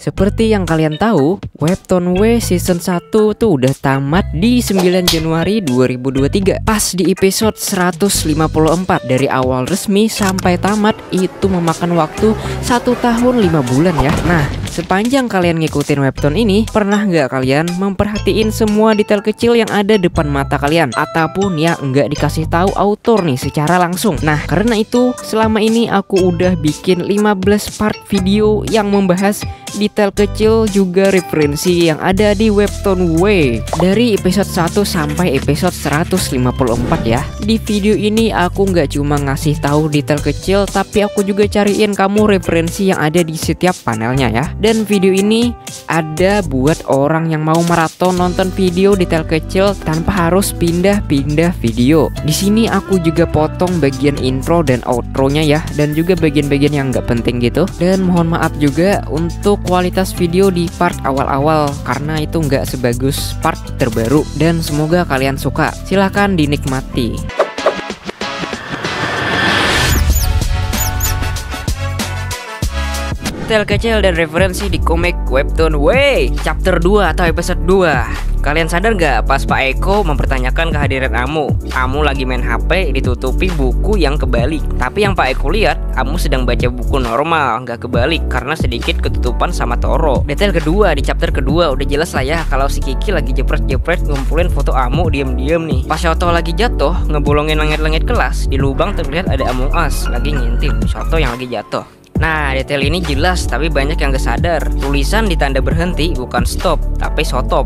Seperti yang kalian tahu, Webtoon W season 1 tuh udah tamat di 9 Januari 2023. Pas di episode 154. Dari awal resmi sampai tamat itu memakan waktu 1 tahun 5 bulan ya. Nah, sepanjang kalian ngikutin Webtoon ini, pernah nggak kalian memperhatiin semua detail kecil yang ada depan mata kalian? Ataupun ya nggak dikasih tahu autor nih secara langsung. Nah, karena itu selama ini aku udah bikin 15 part video yang membahas detail kecil juga referensi yang ada di Webtoon W dari episode 1 sampai episode 154 ya. Di video ini aku nggak cuma ngasih tahu detail kecil, tapi aku juga cariin kamu referensi yang ada di setiap panelnya ya. Dan video ini ada buat orang yang mau maraton nonton video detail kecil tanpa harus pindah-pindah video. Di sini aku juga potong bagian intro dan outro-nya ya, dan juga bagian-bagian yang nggak penting gitu. Dan mohon maaf juga untuk kualitas video di part awal-awal karena itu nggak sebagus part terbaru, dan semoga kalian suka. Silahkan dinikmati. Detail kecil dan referensi di komik Webtoon W chapter 2 atau episode 2. Kalian sadar gak pas Pak Eko mempertanyakan kehadiran Amu? Amu lagi main HP ditutupi buku yang kebalik. Tapi yang Pak Eko lihat, Amu sedang baca buku normal, gak kebalik karena sedikit ketutupan sama Toro. Detail kedua di chapter kedua udah jelas lah ya kalau si Kiki lagi jepret-jepret ngumpulin foto Amu diem-diem nih. Pas Shoto lagi jatuh ngebolongin langit-langit kelas, di lubang terlihat ada Among Us lagi ngintip Shoto yang lagi jatuh. Nah, detail ini jelas tapi banyak yang gak sadar. Tulisan ditanda berhenti bukan stop, tapi stop.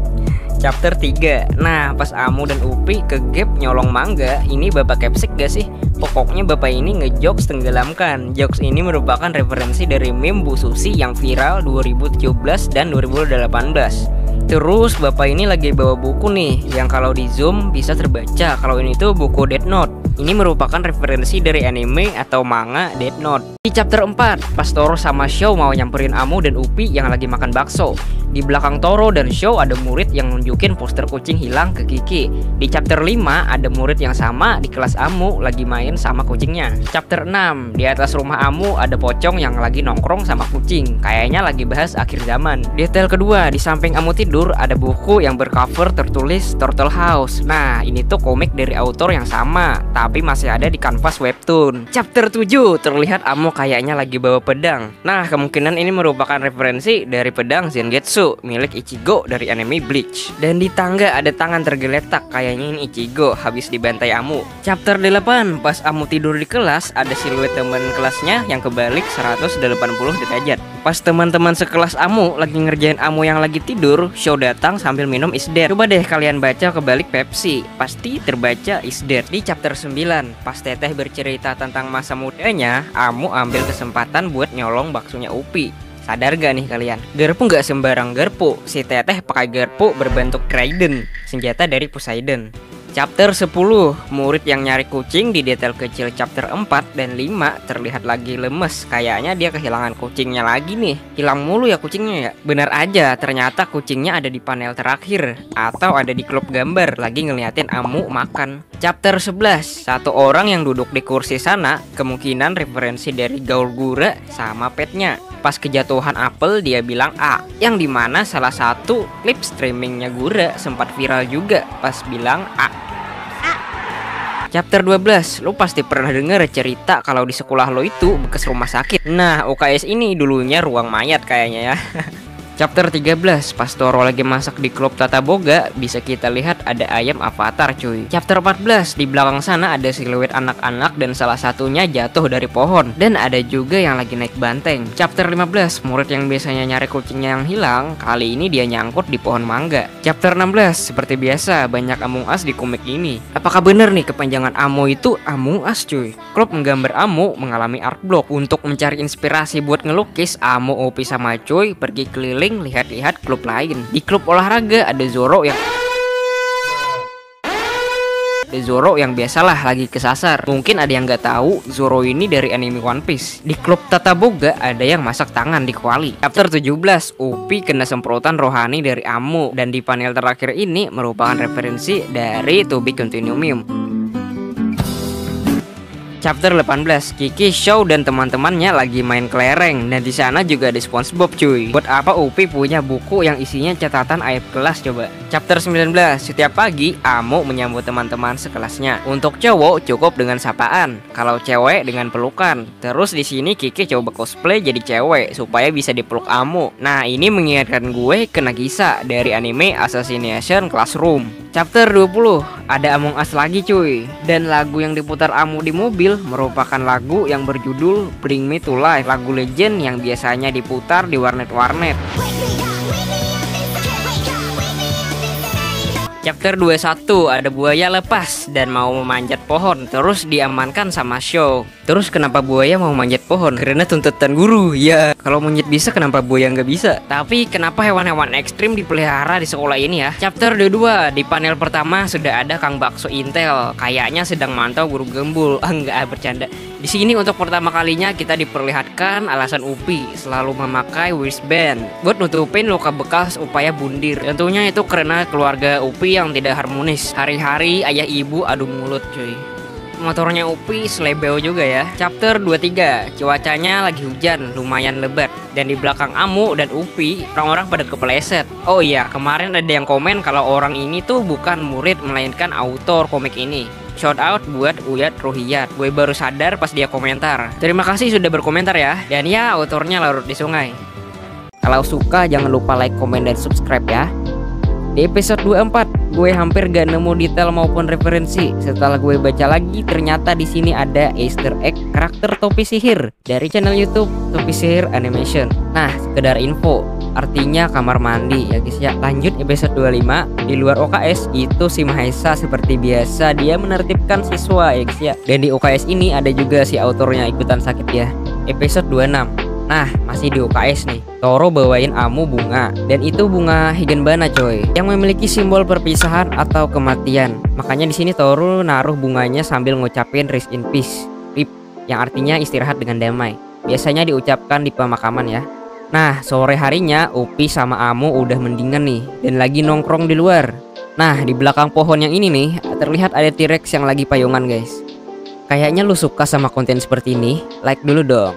Chapter 3. Nah, pas Amu dan Upi ke gap nyolong mangga, ini bapak capsik gak sih? Pokoknya bapak ini ngejokes tenggelamkan. Jokes ini merupakan referensi dari meme Bu Susi yang viral 2017 dan 2018. Terus bapak ini lagi bawa buku nih yang kalau di zoom bisa terbaca. Kalau ini tuh buku Death Note. Ini merupakan referensi dari anime atau manga Death Note. Di chapter 4, pas Toro sama Shou mau nyamperin Amu dan Upi yang lagi makan bakso. Di belakang Toro dan Shou ada murid yang nunjukin poster kucing hilang ke Kiki. Di chapter 5 ada murid yang sama di kelas Amu lagi main sama kucingnya. Chapter 6, di atas rumah Amu ada pocong yang lagi nongkrong sama kucing. Kayaknya lagi bahas akhir zaman. Detail kedua, di samping Amu tidur ada buku yang bercover tertulis Turtle House. Nah, ini tuh komik dari autor yang sama, tapi masih ada di kanvas webtoon. Chapter 7, terlihat Amu kayaknya lagi bawa pedang. Nah, kemungkinan ini merupakan referensi dari pedang Zangetsu milik Ichigo dari anime Bleach. Dan di tangga ada tangan tergeletak, kayaknya ini Ichigo habis dibantai Amu. Chapter 8, pas Amu tidur di kelas ada siluet teman kelasnya yang kebalik 180 derajat. Pas teman-teman sekelas Amu lagi ngerjain Amu yang lagi tidur, Shou datang sambil minum is dead. Coba deh kalian baca kebalik Pepsi, pasti terbaca is dead. Di chapter 9, pas Teteh bercerita tentang masa mudanya, Amu ambil kesempatan buat nyolong baksonya Upi. Sadar gak nih kalian? Garpu gak sembarang garpu. Si Teteh pakai garpu berbentuk trident, senjata dari Poseidon. Chapter 10, murid yang nyari kucing. Di detail kecil chapter 4 dan 5 terlihat lagi lemes. Kayaknya dia kehilangan kucingnya lagi nih. Hilang mulu ya kucingnya ya. Benar aja, ternyata kucingnya ada di panel terakhir, atau ada di klub gambar lagi ngeliatin Amu makan. Chapter 11, satu orang yang duduk di kursi sana kemungkinan referensi dari Gaul Gura sama petnya. Pas kejatuhan apel dia bilang A, yang dimana salah satu klip streamingnya Gura sempat viral juga pas bilang A. Chapter 12, lu pasti pernah denger cerita kalau di sekolah lo itu bekas rumah sakit. Nah, UKS ini dulunya ruang mayat kayaknya ya. Chapter 13, pas Toro lagi masak di klub Tata Boga, bisa kita lihat ada ayam avatar cuy. Chapter 14, di belakang sana ada siluet anak-anak dan salah satunya jatuh dari pohon. Dan ada juga yang lagi naik banteng. Chapter 15, murid yang biasanya nyari kucingnya yang hilang, kali ini dia nyangkut di pohon mangga. Chapter 16, seperti biasa banyak Among Us di komik ini. Apakah bener nih kepanjangan Amu itu Among Us cuy? Klub menggambar Amu mengalami art block. Untuk mencari inspirasi buat ngelukis, Amu, Upi sama Cuy pergi keliling lihat-lihat klub lain. Di klub olahraga ada Zoro yang biasalah lagi kesasar. Mungkin ada yang nggak tahu Zoro ini dari anime One Piece. Di klub Tata Boga ada yang masak tangan di kuali. Chapter 17, Upi kena semprotan rohani dari Amu. Dan di panel terakhir ini merupakan referensi dari To Be Continuum. Chapter 18, Kiki, Shaw dan teman-temannya lagi main kelereng dan di sana juga ada SpongeBob cuy. Buat apa Upi punya buku yang isinya catatan aib kelas coba? Chapter 19, setiap pagi Amu menyambut teman-teman sekelasnya. Untuk cowok cukup dengan sapaan, kalau cewek dengan pelukan. Terus di sini Kiki coba cosplay jadi cewek supaya bisa dipeluk Amu. Nah, ini mengingatkan gue ke Nagisa dari anime Assassination Classroom. Chapter 20, ada Among Us lagi cuy. Dan lagu yang diputar Amu di mobil merupakan lagu yang berjudul Bring Me to Life, lagu legend yang biasanya diputar di warnet-warnet. Chapter 21, ada buaya lepas dan mau memanjat pohon, terus diamankan sama Shaw. Terus kenapa buaya mau manjat pohon? Karena tuntutan guru. Ya, kalau monyet bisa kenapa buaya nggak bisa? Tapi kenapa hewan-hewan ekstrim dipelihara di sekolah ini ya? Chapter 22, di panel pertama sudah ada Kang Bakso Intel, kayaknya sedang mantau guru gembul. Enggak, bercanda. Di sini untuk pertama kalinya kita diperlihatkan alasan Upi selalu memakai wristband buat nutupin luka bekas upaya bundir. Tentunya itu karena keluarga Upi yang tidak harmonis. Hari-hari ayah ibu adu mulut cuy. Motornya Upi selebeo juga ya. Chapter 23, cuacanya lagi hujan, lumayan lebat. Dan di belakang Amu dan Upi, orang-orang pada kepleset. Oh iya, kemarin ada yang komen kalau orang ini tuh bukan murid melainkan autor komik ini. Shout out buat Uyat Ruhiyat. Gue baru sadar pas dia komentar. Terima kasih sudah berkomentar ya. Dan ya, autornya larut di sungai. Kalau suka jangan lupa like, komen, dan subscribe ya. Di episode 24, gue hampir gak nemu detail maupun referensi. Setelah gue baca lagi, ternyata di sini ada Easter egg karakter topi sihir dari channel YouTube Topi Sihir Animation. Nah, sekedar info, artinya kamar mandi ya guys ya. Lanjut episode 25, di luar OKS itu si Mahesa seperti biasa dia menertibkan siswa ya guys ya. Dan di OKS ini ada juga si autornya ikutan sakit ya. Episode 26. Nah, masih di UKS nih. Toro bawain Amu bunga, dan itu bunga Higenbana coy, yang memiliki simbol perpisahan atau kematian. Makanya di sini Toro naruh bunganya sambil ngucapin rest in peace, RIP, yang artinya istirahat dengan damai. Biasanya diucapkan di pemakaman ya. Nah, sore harinya Upi sama Amu udah mendingan nih dan lagi nongkrong di luar. Nah, di belakang pohon yang ini nih terlihat ada T-Rex yang lagi payungan guys. Kayaknya lu suka sama konten seperti ini, like dulu dong.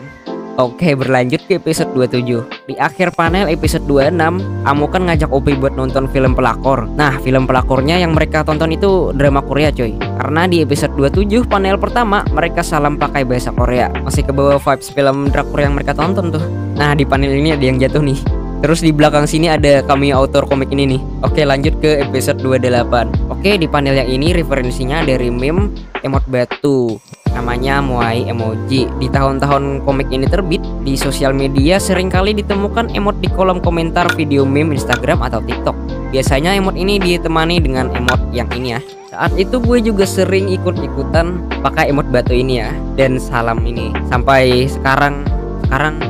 Oke, berlanjut ke episode 27. Di akhir panel episode 26, Amu kan ngajak Upi buat nonton film pelakor. Nah, film pelakornya yang mereka tonton itu drama Korea coy. Karena di episode 27 panel pertama mereka salam pakai bahasa Korea. Masih kebawa vibes film drakor yang mereka tonton tuh. Nah, di panel ini ada yang jatuh nih. Terus di belakang sini ada cameo autor komik ini nih. Oke, lanjut ke episode 28. Oke, di panel yang ini referensinya dari meme emot batu, namanya Moai Emoji. Di tahun-tahun komik ini terbit, di sosial media seringkali ditemukan emot di kolom komentar video meme Instagram atau TikTok. Biasanya emot ini ditemani dengan emot yang ini ya. Saat itu gue juga sering ikut-ikutan pakai emot batu ini ya, dan salam ini. Sampai sekarang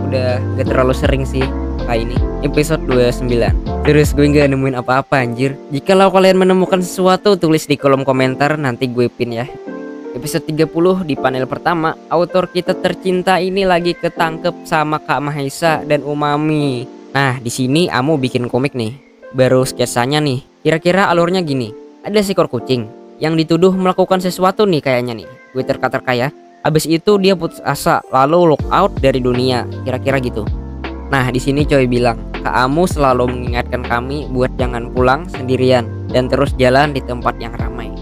udah gak terlalu sering sih pakai ini. Episode 29. Terus gue gak nemuin apa-apa anjir. Jikalau kalian menemukan sesuatu, tulis di kolom komentar, nanti gue pin ya. Episode 30, di panel pertama, autor kita tercinta ini lagi ketangkep sama Kak Mahesa dan Umami. Nah, di sini Amu bikin komik nih. Baru sketsanya nih. Kira-kira alurnya gini. Ada seekor kucing yang dituduh melakukan sesuatu nih kayaknya nih. Gue terka-terka ya. Abis itu dia putus asa, lalu look out dari dunia. Kira-kira gitu. Nah, di sini coy bilang, Kak Amu selalu mengingatkan kami buat jangan pulang sendirian dan terus jalan di tempat yang ramai.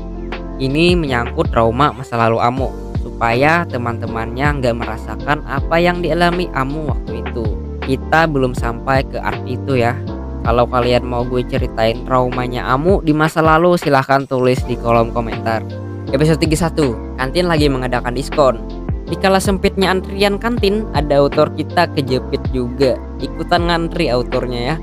Ini menyangkut trauma masa lalu Amu, supaya teman-temannya nggak merasakan apa yang dialami Amu waktu itu. Kita belum sampai ke arti itu ya. Kalau kalian mau gue ceritain traumanya Amu di masa lalu, silahkan tulis di kolom komentar. Episode 31, kantin lagi mengadakan diskon. Dikala sempitnya antrian kantin, ada autor kita kejepit juga, ikutan ngantri autornya ya.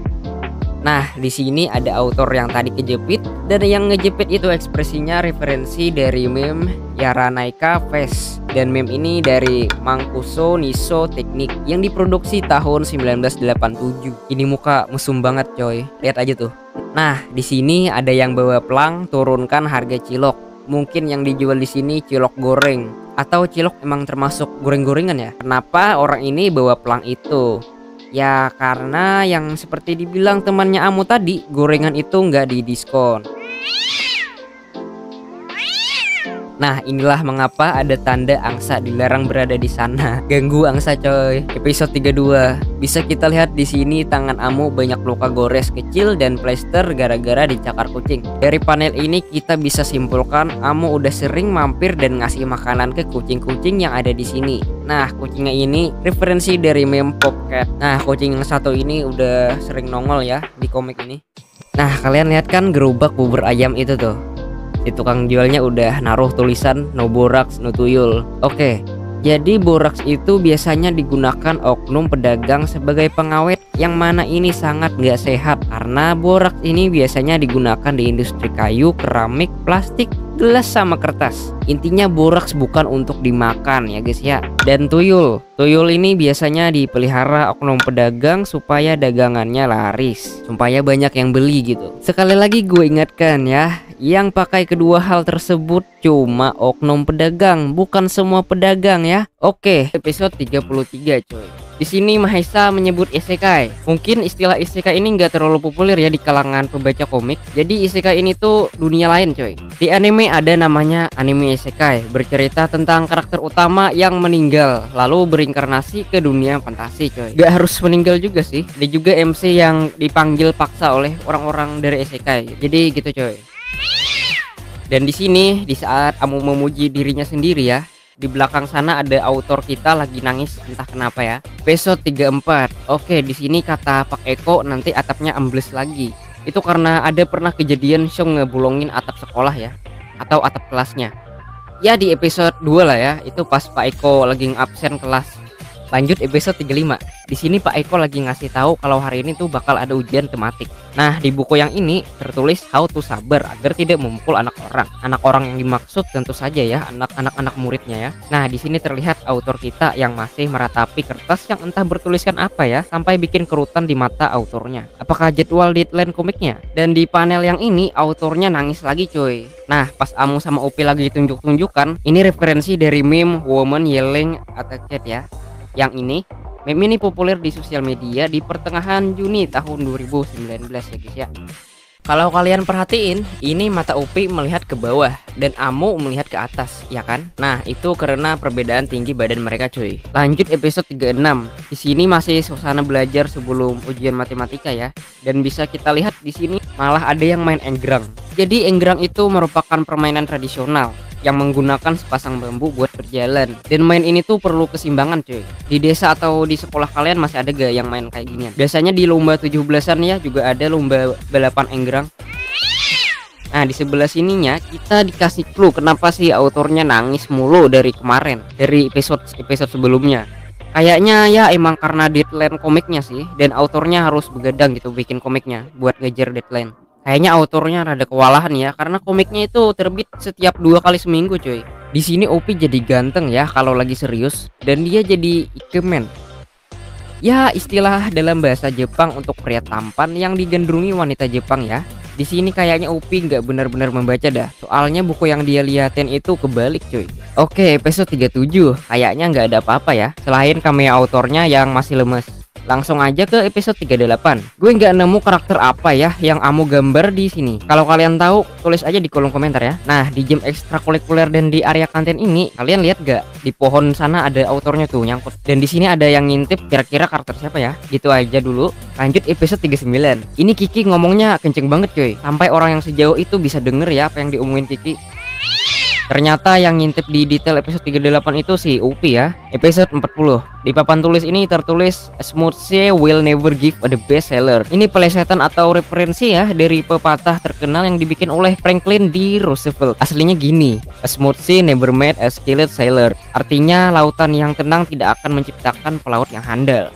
Nah, di sini ada autor yang tadi kejepit, dan yang ngejepit itu ekspresinya referensi dari meme Yaranaika Face. Dan meme ini dari Mangkuso Niso Teknik yang diproduksi tahun 1987. Ini muka mesum banget coy, lihat aja tuh. Nah, di sini ada yang bawa pelang turunkan harga cilok. Mungkin yang dijual di sini cilok goreng, atau cilok emang termasuk goreng-gorengan ya? Kenapa orang ini bawa pelang itu? Ya karena yang seperti dibilang temannya Amu tadi, gorengan itu nggak didiskon. Nah, inilah mengapa ada tanda angsa dilarang berada di sana. Ganggu angsa coy. Episode 32. Bisa kita lihat di sini tangan Amu banyak luka gores kecil dan plester gara-gara dicakar kucing. Dari panel ini kita bisa simpulkan Amu udah sering mampir dan ngasih makanan ke kucing-kucing yang ada di sini. Nah, kucingnya ini referensi dari meme Popcat. Nah, kucing yang satu ini udah sering nongol ya di komik ini. Nah, kalian lihat kan gerobak bubur ayam itu tuh. Di tukang jualnya udah naruh tulisan no borax no tuyul. Oke, jadi boraks itu biasanya digunakan oknum pedagang sebagai pengawet, yang mana ini sangat nggak sehat karena boraks ini biasanya digunakan di industri kayu, keramik, plastik, gelas sama kertas. Intinya boraks bukan untuk dimakan ya guys ya. Dan tuyul ini biasanya dipelihara oknum pedagang supaya dagangannya laris, supaya banyak yang beli gitu. Sekali lagi gue ingatkan ya, yang pakai kedua hal tersebut cuma oknum pedagang, bukan semua pedagang ya. Oke, episode 33 coy. Di sini Mahesa menyebut isekai. Mungkin istilah isekai ini nggak terlalu populer ya di kalangan pembaca komik. Jadi isekai ini tuh dunia lain coy. Di anime ada namanya anime isekai, bercerita tentang karakter utama yang meninggal lalu berinkarnasi ke dunia fantasi coy. Gak harus meninggal juga sih. Ada juga MC yang dipanggil paksa oleh orang-orang dari isekai. Jadi gitu coy. Dan di sini di saat Amu memuji dirinya sendiri ya, di belakang sana ada autor kita lagi nangis entah kenapa ya. Episode 34. Oke, di sini kata Pak Eko nanti atapnya ambles lagi. Itu karena ada pernah kejadian Shong ngebolongin atap sekolah ya, atau atap kelasnya. Ya di episode 2 lah ya, itu pas Pak Eko lagi absen kelas. Lanjut episode 35. Di sini Pak Eko lagi ngasih tahu kalau hari ini tuh bakal ada ujian tematik. Nah, di buku yang ini tertulis how to sabar agar tidak memukul anak orang. Anak orang yang dimaksud tentu saja ya anak muridnya ya. Nah, di sini terlihat autor kita yang masih meratapi kertas yang entah bertuliskan apa ya, sampai bikin kerutan di mata autornya. Apakah jadwal deadline komiknya? Dan di panel yang ini autornya nangis lagi cuy. Nah, pas Amu sama Upi lagi tunjuk-tunjukkan, ini referensi dari meme woman yelling at a cat ya. Yang ini meme ini populer di sosial media di pertengahan Juni tahun 2019 ya guys ya. Kalau kalian perhatiin, ini mata Upi melihat ke bawah dan Amu melihat ke atas, ya kan? Nah, itu karena perbedaan tinggi badan mereka, cuy. Lanjut episode 36. Di sini masih suasana belajar sebelum ujian matematika ya. Dan bisa kita lihat di sini malah ada yang main enggrang. Jadi enggrang itu merupakan permainan tradisional yang menggunakan sepasang bambu buat berjalan. Dan main ini tuh perlu keseimbangan cuy. Di desa atau di sekolah kalian masih ada gak yang main kayak ginian? Biasanya di lomba 17-an ya juga ada lomba balapan enggrang. Nah, di sebelah sininya kita dikasih clue kenapa sih autornya nangis mulu dari kemarin, dari episode sebelumnya. Kayaknya ya emang karena deadline komiknya sih, dan autornya harus begadang gitu bikin komiknya buat ngejar deadline. Kayaknya autornya rada kewalahan ya, karena komiknya itu terbit setiap 2 kali seminggu cuy. Di sini Opi jadi ganteng ya kalau lagi serius, dan dia jadi ikemen. Ya, istilah dalam bahasa Jepang untuk pria tampan yang digandrungi wanita Jepang ya. Di sini kayaknya Upi nggak benar-benar membaca dah. Soalnya buku yang dia liatin itu kebalik cuy. Oke, episode 37. Kayaknya nggak ada apa-apa ya, selain cameo autornya yang masih lemes. Langsung aja ke episode 38. Gue nggak nemu karakter apa ya yang Amu gambar di sini. Kalau kalian tahu, tulis aja di kolom komentar ya. Nah, di jam ekstrakurikuler dan di area kantin ini, kalian lihat gak di pohon sana ada autornya tuh nyangkut. Dan di sini ada yang ngintip kira-kira karakter siapa ya. Gitu aja dulu. Lanjut episode 39. Ini Kiki ngomongnya kenceng banget cuy. Sampai orang yang sejauh itu bisa denger ya apa yang diomongin Kiki. Ternyata yang ngintip di detail episode 38 itu si Upi ya. Episode 40. Di papan tulis ini tertulis Smoothie will never give a the best seller. Ini pelesetan atau referensi ya dari pepatah terkenal yang dibikin oleh Franklin D. Roosevelt. Aslinya gini, a smooth sea never made a skilled sailor. Artinya lautan yang tenang tidak akan menciptakan pelaut yang handal.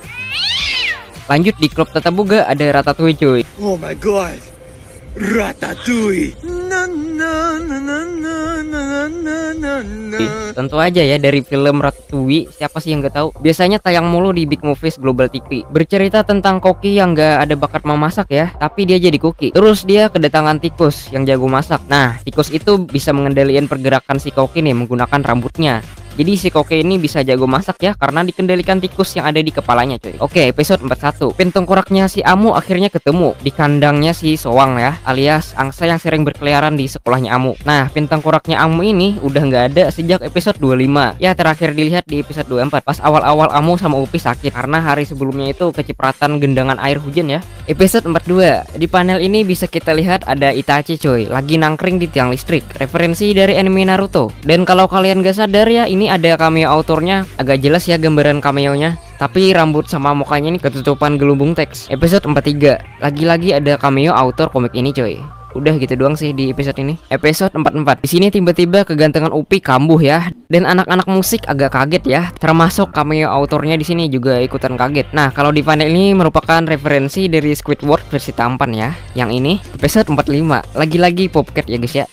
Lanjut di klub Tataboga ada Ratatouille cuy. Oh my god, Ratatouille. Tentu aja ya dari film Ratatouille, siapa sih yang gak tahu? Biasanya tayang mulu di Big Movies Global TV. Bercerita tentang koki yang gak ada bakat memasak ya, tapi dia jadi koki. Terus dia kedatangan tikus yang jago masak. Nah, tikus itu bisa mengendalikan pergerakan si koki nih menggunakan rambutnya. Jadi si Koke ini bisa jago masak ya, karena dikendalikan tikus yang ada di kepalanya cuy. Oke, episode 41. Pin tengkoraknya si Amu akhirnya ketemu di kandangnya si Soang ya, alias angsa yang sering berkeliaran di sekolahnya Amu. Nah, pin tengkoraknya Amu ini udah nggak ada sejak episode 25. Ya, terakhir dilihat di episode 24 pas awal-awal Amu sama Upi sakit karena hari sebelumnya itu kecipratan gendangan air hujan ya. Episode 42. Di panel ini bisa kita lihat ada Itachi coy, lagi nangkring di tiang listrik. Referensi dari anime Naruto. Dan kalau kalian gak sadar ya, ini ada cameo autornya. Agak jelas ya gambaran cameonya, tapi rambut sama mukanya ini ketutupan gelembung teks. Episode 43. Lagi-lagi ada cameo autor komik ini coy. Udah gitu doang sih di episode ini. Episode 44. Di sini tiba-tiba kegantengan Upi kambuh ya, dan anak-anak musik agak kaget ya. Termasuk cameo autornya di sini juga ikutan kaget. Nah, kalau di panel ini merupakan referensi dari Squidward versi tampan ya. Yang ini episode 45. Lagi-lagi Popcat ya guys ya.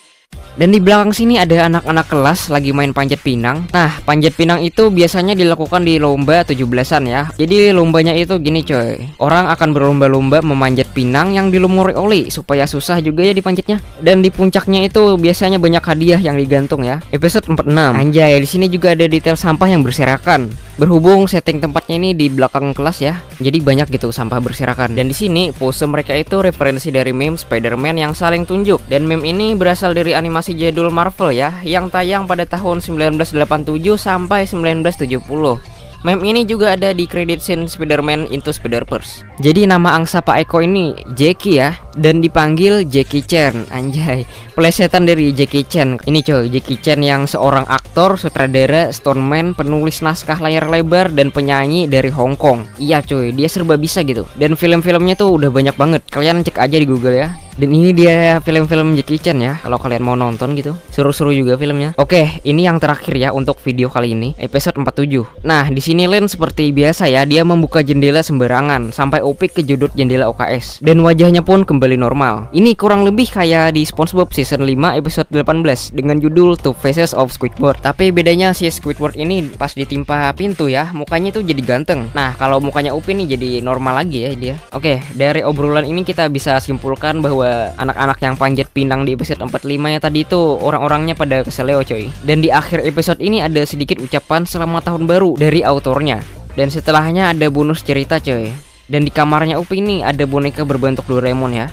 Dan di belakang sini ada anak-anak kelas lagi main panjat pinang. Nah, panjat pinang itu biasanya dilakukan di lomba 17-an ya. Jadi lombanya itu gini coy, orang akan berlomba-lomba memanjat pinang yang dilumuri oli supaya susah juga ya dipanjatnya. Dan di puncaknya itu biasanya banyak hadiah yang digantung ya. Episode 46. Anjay, di sini juga ada detail sampah yang berserakan. Berhubung setting tempatnya ini di belakang kelas ya, jadi banyak gitu sampah berserakan. Dan di sini pose mereka itu referensi dari meme Spider-Man yang saling tunjuk. Dan meme ini berasal dari animasi jadul Marvel ya, yang tayang pada tahun 1987 sampai 1970. Meme ini juga ada di credit scene Spider-Man Into Spider-Verse. Jadi nama angsa Pak Eko ini Jackie ya, dan dipanggil Jackie Chan. Anjay, plesetan dari Jackie Chan. Ini coy, Jackie Chan yang seorang aktor, sutradara, stuntman, penulis naskah layar lebar, dan penyanyi dari Hong Kong. Iya coy, dia serba bisa gitu. Dan film-filmnya tuh udah banyak banget. Kalian cek aja di Google ya. Dan ini dia film-film Jackie Chan ya, kalau kalian mau nonton gitu. Seru-seru juga filmnya. Oke, ini yang terakhir ya untuk video kali ini, episode 47. Nah, di sini Len seperti biasa ya, dia membuka jendela sembarangan sampai Opik kejudut jendela OKS. Dan wajahnya pun kembali normal. Ini kurang lebih kayak di SpongeBob season 5 episode 18 dengan judul Two Faces of Squidward. Tapi bedanya si Squidward ini pas ditimpa pintu ya, mukanya tuh jadi ganteng. Nah, kalau mukanya Opik nih jadi normal lagi ya dia. Oke, dari obrolan ini kita bisa simpulkan bahwa anak-anak yang panjat pinang di episode 45 ya tadi itu orang-orangnya pada keseleo coy. Dan di akhir episode ini ada sedikit ucapan selamat tahun baru dari autornya. Dan setelahnya ada bonus cerita coy. Dan di kamarnya Upi ini ada boneka berbentuk Doraemon ya.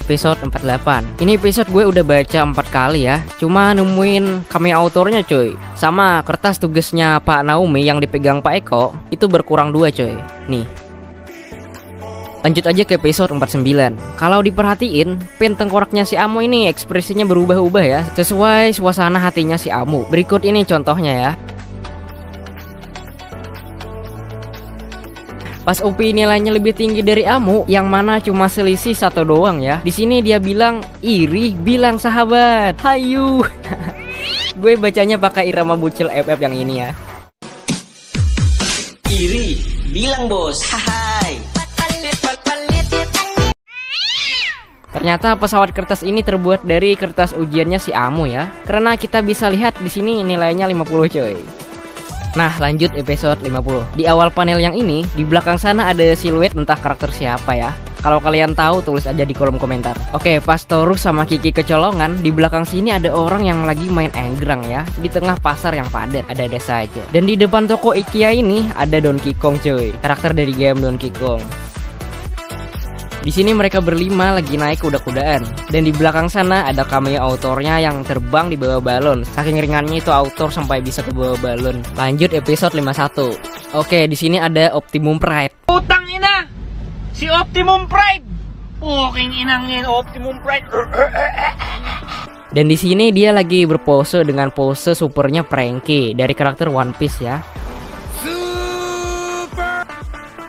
Episode 48. Ini episode gue udah baca 4 kali ya, cuma nemuin cameo autornya coy. Sama kertas tugasnya Pak Naomi yang dipegang Pak Eko itu berkurang 2 coy. Nih. Lanjut aja ke episode 49. Kalau diperhatiin, pin tengkoraknya si Amu ini ekspresinya berubah-ubah ya, sesuai suasana hatinya si Amu. Berikut ini contohnya ya. Pas Upi nilainya lebih tinggi dari Amu, yang mana cuma selisih 1 doang ya. Di sini dia bilang, iri bilang sahabat. Hayu. Gue bacanya pakai irama bucil FF yang ini ya. Iri bilang bos. Hai. Ternyata pesawat kertas ini terbuat dari kertas ujiannya si Amu ya. Karena kita bisa lihat di sini nilainya 50 coy. Nah, lanjut episode 50. Di awal panel yang ini, di belakang sana ada siluet entah karakter siapa ya. Kalau kalian tahu tulis aja di kolom komentar. Oke, pas Torus sama Kiki kecolongan, di belakang sini ada orang yang lagi main enggrang ya, di tengah pasar yang padat, ada saja. Dan di depan toko IKEA ini ada Donkey Kong cuy, karakter dari game Donkey Kong. Di sini mereka berlima lagi naik kuda-kudaan. Dan di belakang sana ada cameo autornya yang terbang di bawah balon. Saking ringannya itu autor sampai bisa ke bawah balon. Lanjut episode 51. Oke, di sini ada Optimum Pride. Utang ina. Si Optimum Pride. King inangin Optimum Pride. Dan di sini dia lagi berpose dengan pose supernya Franky dari karakter One Piece ya.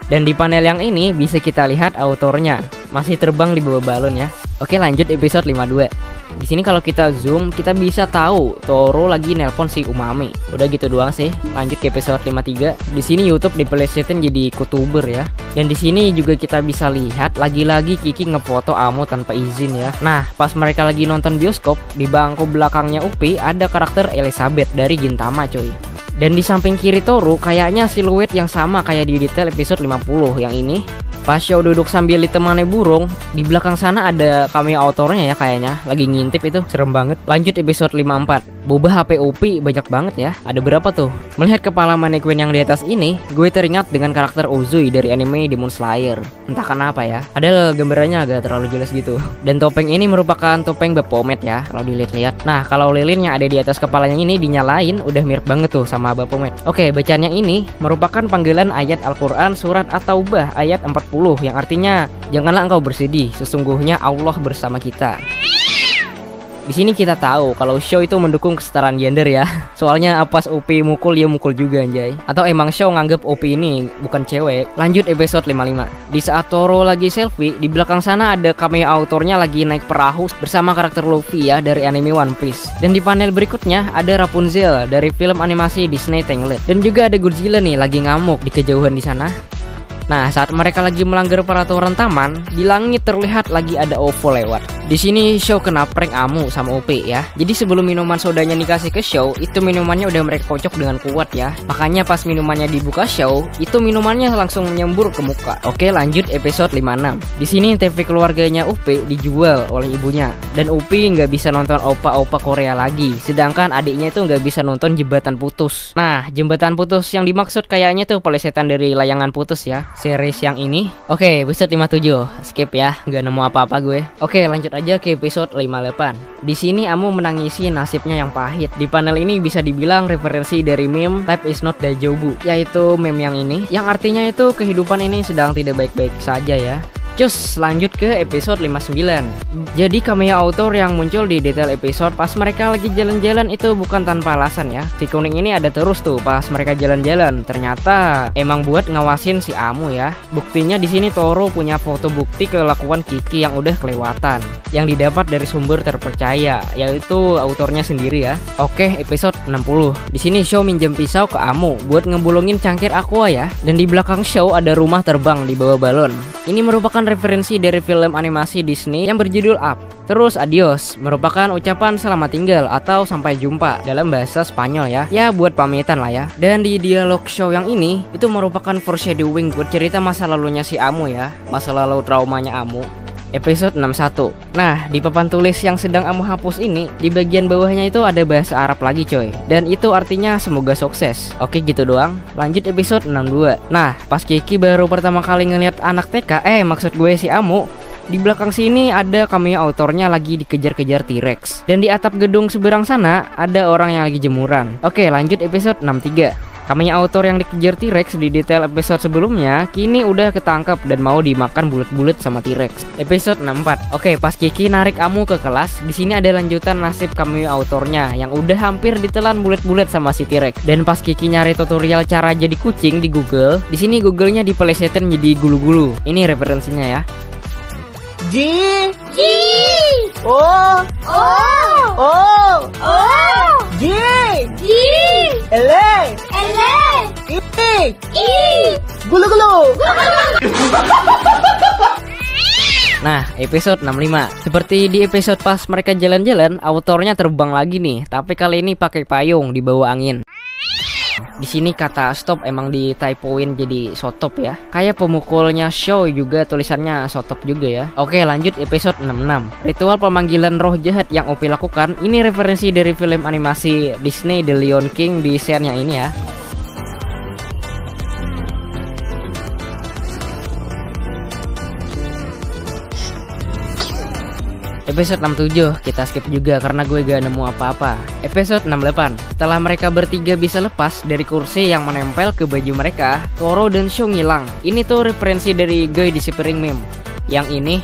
Dan di panel yang ini bisa kita lihat autornya masih terbang di bawah balon ya. Oke, lanjut episode 52. Di sini kalau kita zoom, kita bisa tahu Toro lagi nelpon si Umami. Udah gitu doang sih. Lanjut ke episode 53. Di sini YouTube di PlayStation jadi kutuber ya. Dan di sini juga kita bisa lihat lagi-lagi Kiki ngefoto Amu tanpa izin ya. Nah, pas mereka lagi nonton bioskop, di bangku belakangnya Upi ada karakter Elizabeth dari Gintama coy. Dan di samping kiri Toru kayaknya siluet yang sama kayak di detail episode 50 yang ini. Pas Show duduk sambil ditemani burung, di belakang sana ada cameo autornya ya kayaknya, lagi ngintip itu, serem banget. Lanjut episode 54. Boba HP OP banyak banget ya. Ada berapa tuh? Melihat kepala mannequin yang di atas ini, gue teringat dengan karakter Uzui dari anime Demon Slayer. Entah kenapa ya. Padahal gambarannya agak terlalu jelas gitu. Dan topeng ini merupakan topeng Baphomet ya, kalau dilihat-lihat. Nah, kalau lilin yang ada di atas kepalanya ini dinyalain, udah mirip banget tuh sama Baphomet. Oke, bacaannya ini merupakan panggilan ayat Al-Quran surat At-Taubah ayat 40 yang artinya janganlah engkau bersedih, sesungguhnya Allah bersama kita. Di sini kita tahu kalau Show itu mendukung kesetaraan gender ya. Soalnya pas OP mukul ya mukul juga anjay. Atau emang Show nganggep OP ini bukan cewek. Lanjut episode 55. Di saat Toro lagi selfie, di belakang sana ada cameo autornya lagi naik perahu bersama karakter Luffy ya dari anime One Piece. Dan di panel berikutnya ada Rapunzel dari film animasi Disney Tangled. Dan juga ada Godzilla nih lagi ngamuk di kejauhan di sana. Nah, saat mereka lagi melanggar peraturan taman, di langit terlihat lagi ada OVO lewat. Di sini Show kena prank Amu sama OP ya. Jadi sebelum minuman sodanya dikasih ke Show, itu minumannya udah mereka kocok dengan kuat ya. Makanya pas minumannya dibuka Show, itu minumannya langsung nyembur ke muka. Oke, lanjut episode 56. Di sini TV keluarganya OP dijual oleh ibunya, dan OP nggak bisa nonton opa-opa Korea lagi. Sedangkan adiknya itu nggak bisa nonton Jembatan Putus. Nah, Jembatan Putus yang dimaksud kayaknya tuh plesetan dari Layangan Putus ya, series yang ini. Oke, episode 57. Skip ya, nggak nemu apa-apa gue. Oke, lanjut aja ke episode 58. Di sini Amu menangisi nasibnya yang pahit. Di panel ini bisa dibilang referensi dari meme Type is not Daijoubu, yaitu meme yang ini, yang artinya itu kehidupan ini sedang tidak baik-baik saja ya. Cus, lanjut ke episode 59. Jadi cameo autor yang muncul di detail episode pas mereka lagi jalan-jalan itu bukan tanpa alasan ya. Si kuning ini ada terus tuh pas mereka jalan-jalan. Ternyata emang buat ngawasin si Amu ya. Buktinya di sini Toro punya foto bukti kelakuan Kiki yang udah kelewatan, yang didapat dari sumber terpercaya, yaitu autornya sendiri ya. Oke, episode 60. Di sini Show minjem pisau ke Amu buat ngebulungin cangkir aqua ya. Dan di belakang Show ada rumah terbang di bawah balon. Ini merupakan referensi dari film animasi Disney yang berjudul Up. Terus adios merupakan ucapan selamat tinggal atau sampai jumpa dalam bahasa Spanyol ya. Ya buat pamitan lah ya. Dan di dialog Show yang ini itu merupakan foreshadowing buat cerita masa lalunya si Amu ya. Masa lalu traumanya Amu. Episode 61. Nah, di papan tulis yang sedang Amu hapus ini, di bagian bawahnya itu ada bahasa Arab lagi coy. Dan itu artinya semoga sukses. Oke gitu doang. Lanjut episode 62. Nah, pas Kiki baru pertama kali ngeliat anak TK, maksud gue si Amu, di belakang sini ada cameo autornya lagi dikejar-kejar T-Rex. Dan di atap gedung seberang sana ada orang yang lagi jemuran. Oke, lanjut episode 63. Cameo autor yang dikejar T-Rex di detail episode sebelumnya kini udah ketangkep dan mau dimakan bulet-bulet sama T-Rex. Episode 64. Oke, pas Kiki narik Amu ke kelas, di sini ada lanjutan nasib cameo autornya yang udah hampir ditelan bulet-bulet sama si T-Rex. Dan pas Kiki nyari tutorial cara jadi kucing di Google, di sini Google-nya dipelesetin jadi gulu-gulu. Ini referensinya ya. G O G L I Gulu-gulu. Nah, episode 65. Seperti di episode pas mereka jalan-jalan, autornya terbang lagi nih, tapi kali ini pakai payung di bawah angin. Di sini kata stop emang ditypoin jadi sotop ya. Kayak pemukulnya Show juga tulisannya sotop juga ya. Oke, lanjut episode 66. Ritual pemanggilan roh jahat yang OP lakukan ini referensi dari film animasi Disney The Lion King di scene-nya ini ya. Episode 67 kita skip juga karena gue gak nemu apa-apa. Episode 68. Setelah mereka bertiga bisa lepas dari kursi yang menempel ke baju mereka, Toro dan Show ngilang. Ini tuh referensi dari Guy Disappearing Meme yang ini.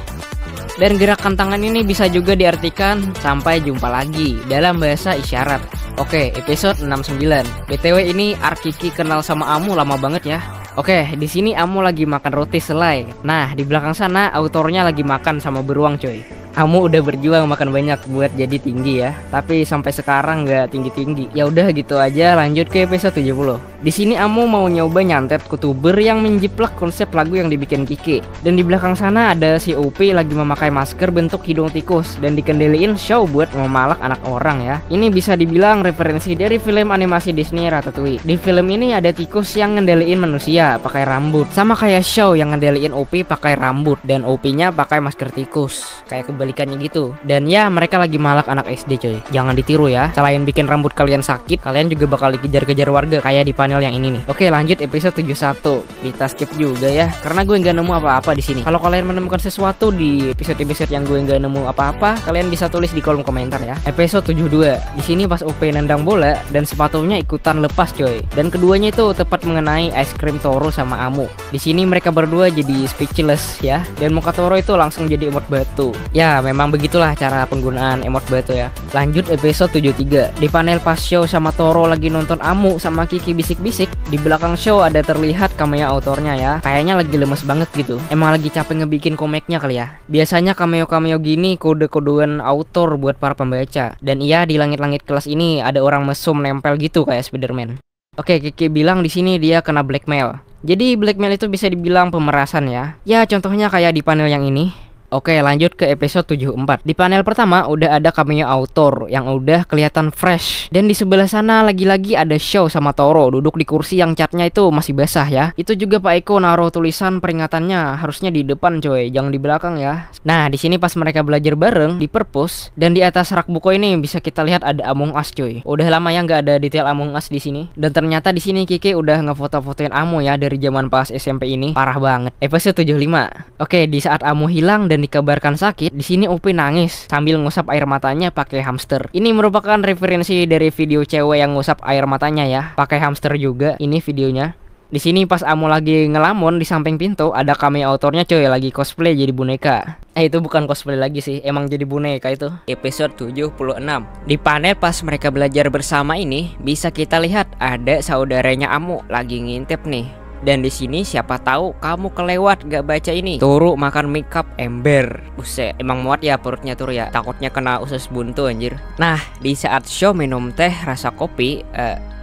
Dan gerakan tangan ini bisa juga diartikan sampai jumpa lagi dalam bahasa isyarat. Oke, episode 69. BTW ini Kiki kenal sama Amu lama banget ya. Oke, di sini Amu lagi makan roti selai. Nah, di belakang sana autornya lagi makan sama beruang coy. Amu udah berjuang makan banyak buat jadi tinggi ya, tapi sampai sekarang nggak tinggi-tinggi. Ya udah gitu aja, lanjut ke episode 70. Di sini Amu mau nyoba nyantet kutuber yang menjiplak konsep lagu yang dibikin Kiki. Dan di belakang sana ada si OP lagi memakai masker bentuk hidung tikus dan dikendaliin show buat memalak anak orang ya. Ini bisa dibilang referensi dari film animasi Disney Ratatouille. Di film ini ada tikus yang ngendaliin manusia pakai rambut, sama kayak show yang ngendaliin OP pakai rambut dan OP-nya pakai masker tikus. Kayak kebalikannya gitu. Dan ya mereka lagi malak anak SD coy. Jangan ditiru ya. Selain bikin rambut kalian sakit, kalian juga bakal dikejar-kejar warga kayak di panel yang ini nih. Oke, lanjut episode 71. Kita skip juga ya karena gue nggak nemu apa-apa di sini. Kalau kalian menemukan sesuatu di episode-episode yang gue nggak nemu apa-apa, kalian bisa tulis di kolom komentar ya. Episode 72. Di sini pas OP nendang bola dan sepatunya ikutan lepas coy. Dan keduanya itu tepat mengenai es krim Toro sama Amu. Di sini mereka berdua jadi speechless ya. Dan muka Toro itu langsung jadi emot batu. Ya, memang begitulah cara penggunaan emot batu ya. Lanjut episode 73. Di panel pas show sama Toro lagi nonton Amu sama Kiki bisik-bisik, di belakang show ada terlihat cameo autornya ya. Kayaknya lagi lemes banget gitu. Emang lagi capek ngebikin komiknya kali ya. Biasanya cameo-cameo gini kode-kodean autor buat para pembaca. Dan iya, di langit-langit kelas ini ada orang mesum nempel gitu kayak Spiderman. Oke, Kiki bilang di sini dia kena blackmail. Jadi blackmail itu bisa dibilang pemerasan ya. Ya contohnya kayak di panel yang ini. Oke, lanjut ke episode 74. Di panel pertama udah ada cameo autor yang udah kelihatan fresh. Dan di sebelah sana lagi-lagi ada show sama Toro duduk di kursi yang catnya itu masih basah ya. Itu juga Pak Eko naruh tulisan peringatannya harusnya di depan coy, jangan di belakang ya. Nah, di sini pas mereka belajar bareng di perpus dan di atas rak buku ini bisa kita lihat ada Among Us coy. Udah lama ya nggak ada detail Among Us di sini. Dan ternyata di sini Kiki udah ngefoto-fotoin Amu ya dari zaman pas SMP ini. Parah banget. Episode 75. Oke, di saat Amu hilang dan dikabarkan sakit, di sini Upi nangis sambil ngusap air matanya pakai hamster. Ini merupakan referensi dari video cewek yang ngusap air matanya ya, pakai hamster juga. Ini videonya. Di sini pas Amu lagi ngelamun di samping pintu ada cameo autornya coy lagi cosplay jadi boneka. Itu bukan cosplay lagi sih, emang jadi boneka itu. Episode 76. Di panel pas mereka belajar bersama ini bisa kita lihat ada saudaranya Amu lagi ngintip nih. Dan di sini siapa tahu kamu kelewat gak baca ini. Toro makan makeup ember. Buset, emang muat ya perutnya Toro ya. Takutnya kena usus buntu anjir. Nah, di saat show minum teh rasa kopi,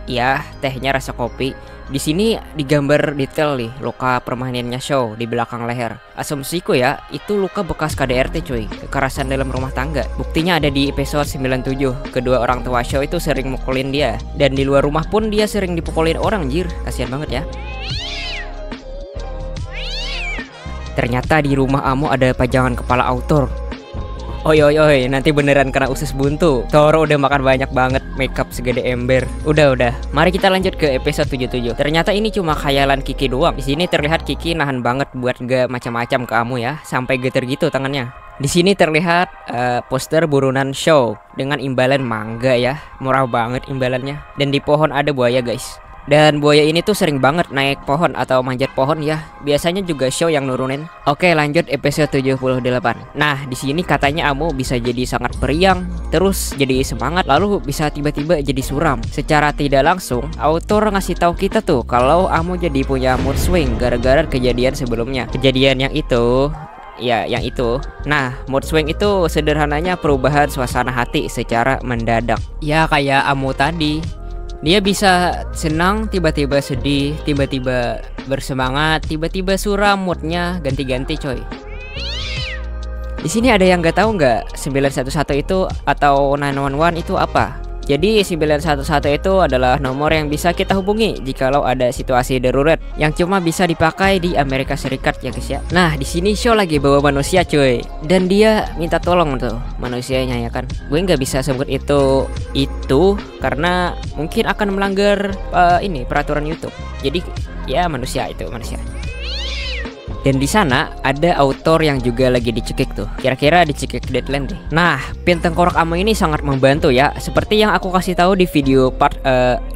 ya tehnya rasa kopi. Di sini digambar detail nih luka permainannya show di belakang leher. Asumsiku ya, itu luka bekas KDRT cuy, kekerasan dalam rumah tangga. Buktinya ada di episode 97. Kedua orang tua show itu sering mukulin dia. Dan di luar rumah pun dia sering dipukulin orang anjir. Kasihan banget ya. Ternyata di rumah Amu ada pajangan kepala autor. Oi, nanti beneran kena usus buntu. Toro udah makan banyak banget makeup segede ember. Udah. Mari kita lanjut ke episode 77. Ternyata ini cuma khayalan Kiki doang. Di sini terlihat Kiki nahan banget buat gak macam-macam ke Amu ya, sampai geter gitu tangannya. Di sini terlihat poster burunan show dengan imbalan mangga ya. Murah banget imbalannya. Dan di pohon ada buaya guys. Dan buaya ini tuh sering banget naik pohon atau manjat pohon ya. Biasanya juga show yang nurunin. Oke, lanjut episode 78. Nah, di sini katanya Amu bisa jadi sangat periang, terus jadi semangat, lalu bisa tiba-tiba jadi suram. Secara tidak langsung, autor ngasih tahu kita tuh kalau Amu jadi punya mood swing gara-gara kejadian sebelumnya. Kejadian yang itu, ya yang itu. Nah, mood swing itu sederhananya perubahan suasana hati secara mendadak. Ya kayak Amu tadi. Dia bisa senang, tiba-tiba sedih, tiba-tiba bersemangat, tiba-tiba suram, moodnya ganti-ganti coy. Di sini ada yang nggak tahu nggak 911 itu atau 911 itu apa? Jadi 911 itu adalah nomor yang bisa kita hubungi jikalau ada situasi darurat yang cuma bisa dipakai di Amerika Serikat ya guys ya. Nah, di sini show lagi bawa manusia cuy. Dan dia minta tolong tuh manusianya ya kan. Gue nggak bisa sebut itu karena mungkin akan melanggar ini peraturan YouTube. Jadi ya manusia itu manusia. Dan di sana ada autor yang juga lagi dicekik tuh. Kira-kira dicekik deadline deh. Nah, pin tengkorak Amu ini sangat membantu ya. Seperti yang aku kasih tahu di video part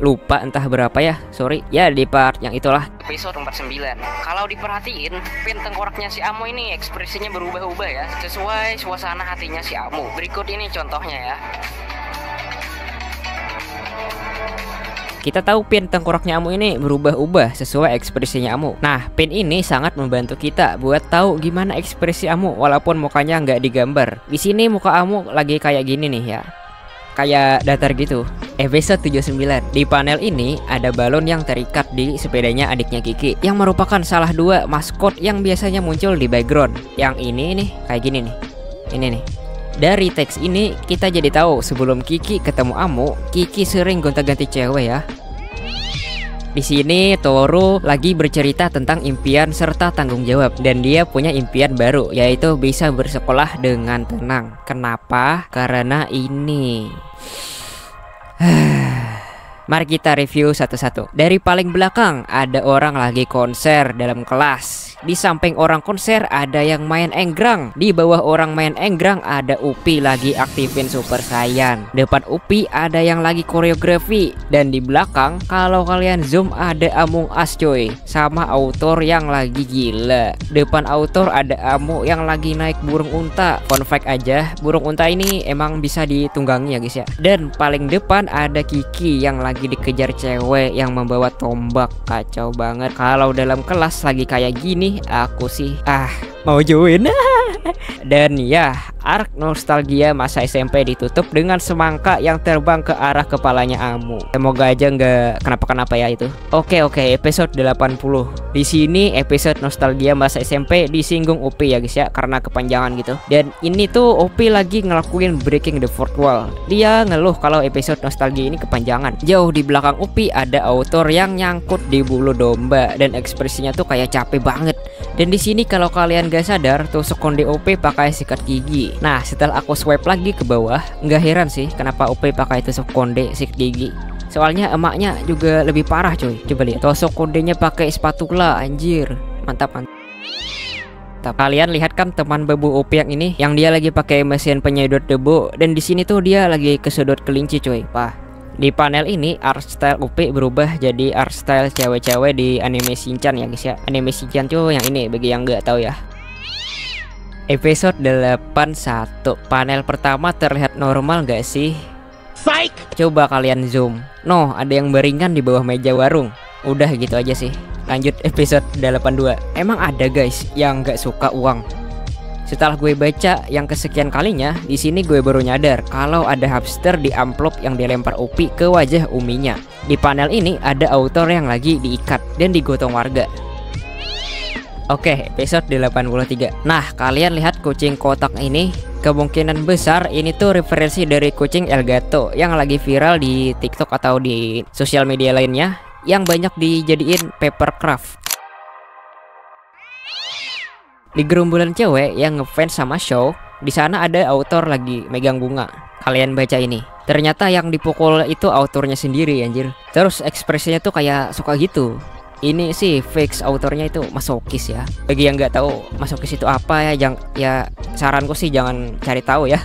lupa entah berapa ya. Sorry. Ya di part yang itulah. Episode 49. Kalau diperhatiin, pin tengkoraknya si Amu ini ekspresinya berubah-ubah ya, sesuai suasana hatinya si Amu. Berikut ini contohnya ya. Kita tahu pin tengkoraknya Amu ini berubah-ubah sesuai ekspresinya Amu. Nah, pin ini sangat membantu kita buat tahu gimana ekspresi Amu walaupun mukanya nggak digambar. Di sini muka Amu lagi kayak gini nih ya. kayak datar gitu. Episode 79. Di panel ini ada balon yang terikat di sepedanya adiknya Kiki, yang merupakan salah dua maskot yang biasanya muncul di background. Yang ini nih, kayak gini nih. Ini nih. Dari teks ini kita jadi tahu sebelum Kiki ketemu Amu, Kiki sering gonta-ganti cewek ya. Di sini Toru lagi bercerita tentang impian serta tanggung jawab, dan dia punya impian baru, yaitu bisa bersekolah dengan tenang. Kenapa? Karena ini. Mari kita review satu-satu. Dari paling belakang ada orang lagi konser dalam kelas. Di samping orang konser ada yang main enggrang. Di bawah orang main enggrang ada Upi lagi aktifin Super Saiyan. Depan Upi ada yang lagi koreografi. Dan di belakang kalau kalian zoom ada Among Us coy, sama autor yang lagi gila. Depan autor ada Amu yang lagi naik burung unta. Fun fact aja, burung unta ini emang bisa ditunggangi ya guys ya. Dan paling depan ada Kiki yang lagi dikejar cewek yang membawa tombak. Kacau banget. Kalau dalam kelas lagi kayak gini, aku sih mau join. Dan ya, arc nostalgia masa SMP ditutup dengan semangka yang terbang ke arah kepalanya Amu. Semoga aja nggak kenapa-kenapa ya itu. Oke, episode 80. Di sini episode nostalgia masa SMP disinggung Upi ya guys ya, karena kepanjangan gitu. Dan ini tuh Upi lagi ngelakuin breaking the fourth wall. Dia ngeluh kalau episode nostalgia ini kepanjangan. Jauh di belakang Upi ada autor yang nyangkut di bulu domba dan ekspresinya tuh kayak capek banget. Dan di sini kalau kalian gak sadar, tusuk konde OP pakai sikat gigi. Nah, setelah aku swipe lagi ke bawah, nggak heran sih kenapa OP pakai tusuk konde sikat gigi. Soalnya emaknya juga lebih parah coy. Coba lihat, tusuk kondenya pakai spatula, anjir. Mantap. Kalian lihat kan teman babu OP yang ini, yang dia lagi pakai mesin penyedot debu, dan di sini tuh dia lagi kesedot kelinci coy. Di panel ini art style Upi berubah jadi art style cewek-cewek di anime Shinchan ya guys ya. Anime Shinchan tuh yang ini bagi yang nggak tahu ya. Episode 81. Panel pertama terlihat normal gak sih? Psych! Coba kalian zoom. No, ada yang beringan di bawah meja warung. Udah gitu aja sih. Lanjut episode 82. Emang ada guys yang nggak suka uang. Setelah gue baca yang kesekian kalinya, di sini gue baru nyadar kalau ada hamster di amplop yang dilempar Upi ke wajah Uminya. Di panel ini ada autor yang lagi diikat dan digotong warga. Oke, episode 83. Nah, kalian lihat kucing kotak ini? Kemungkinan besar ini tuh referensi dari kucing Elgato yang lagi viral di TikTok atau di sosial media lainnya, yang banyak dijadiin papercraft. Di gerombolan cewek yang ngefans sama show, di sana ada autor lagi megang bunga. Kalian baca ini. Ternyata yang dipukul itu autornya sendiri anjir. Terus ekspresinya tuh kayak suka gitu. Ini sih fix autornya itu masokis ya. Bagi yang nggak tahu masokis itu apa ya, saranku sih jangan cari tahu ya.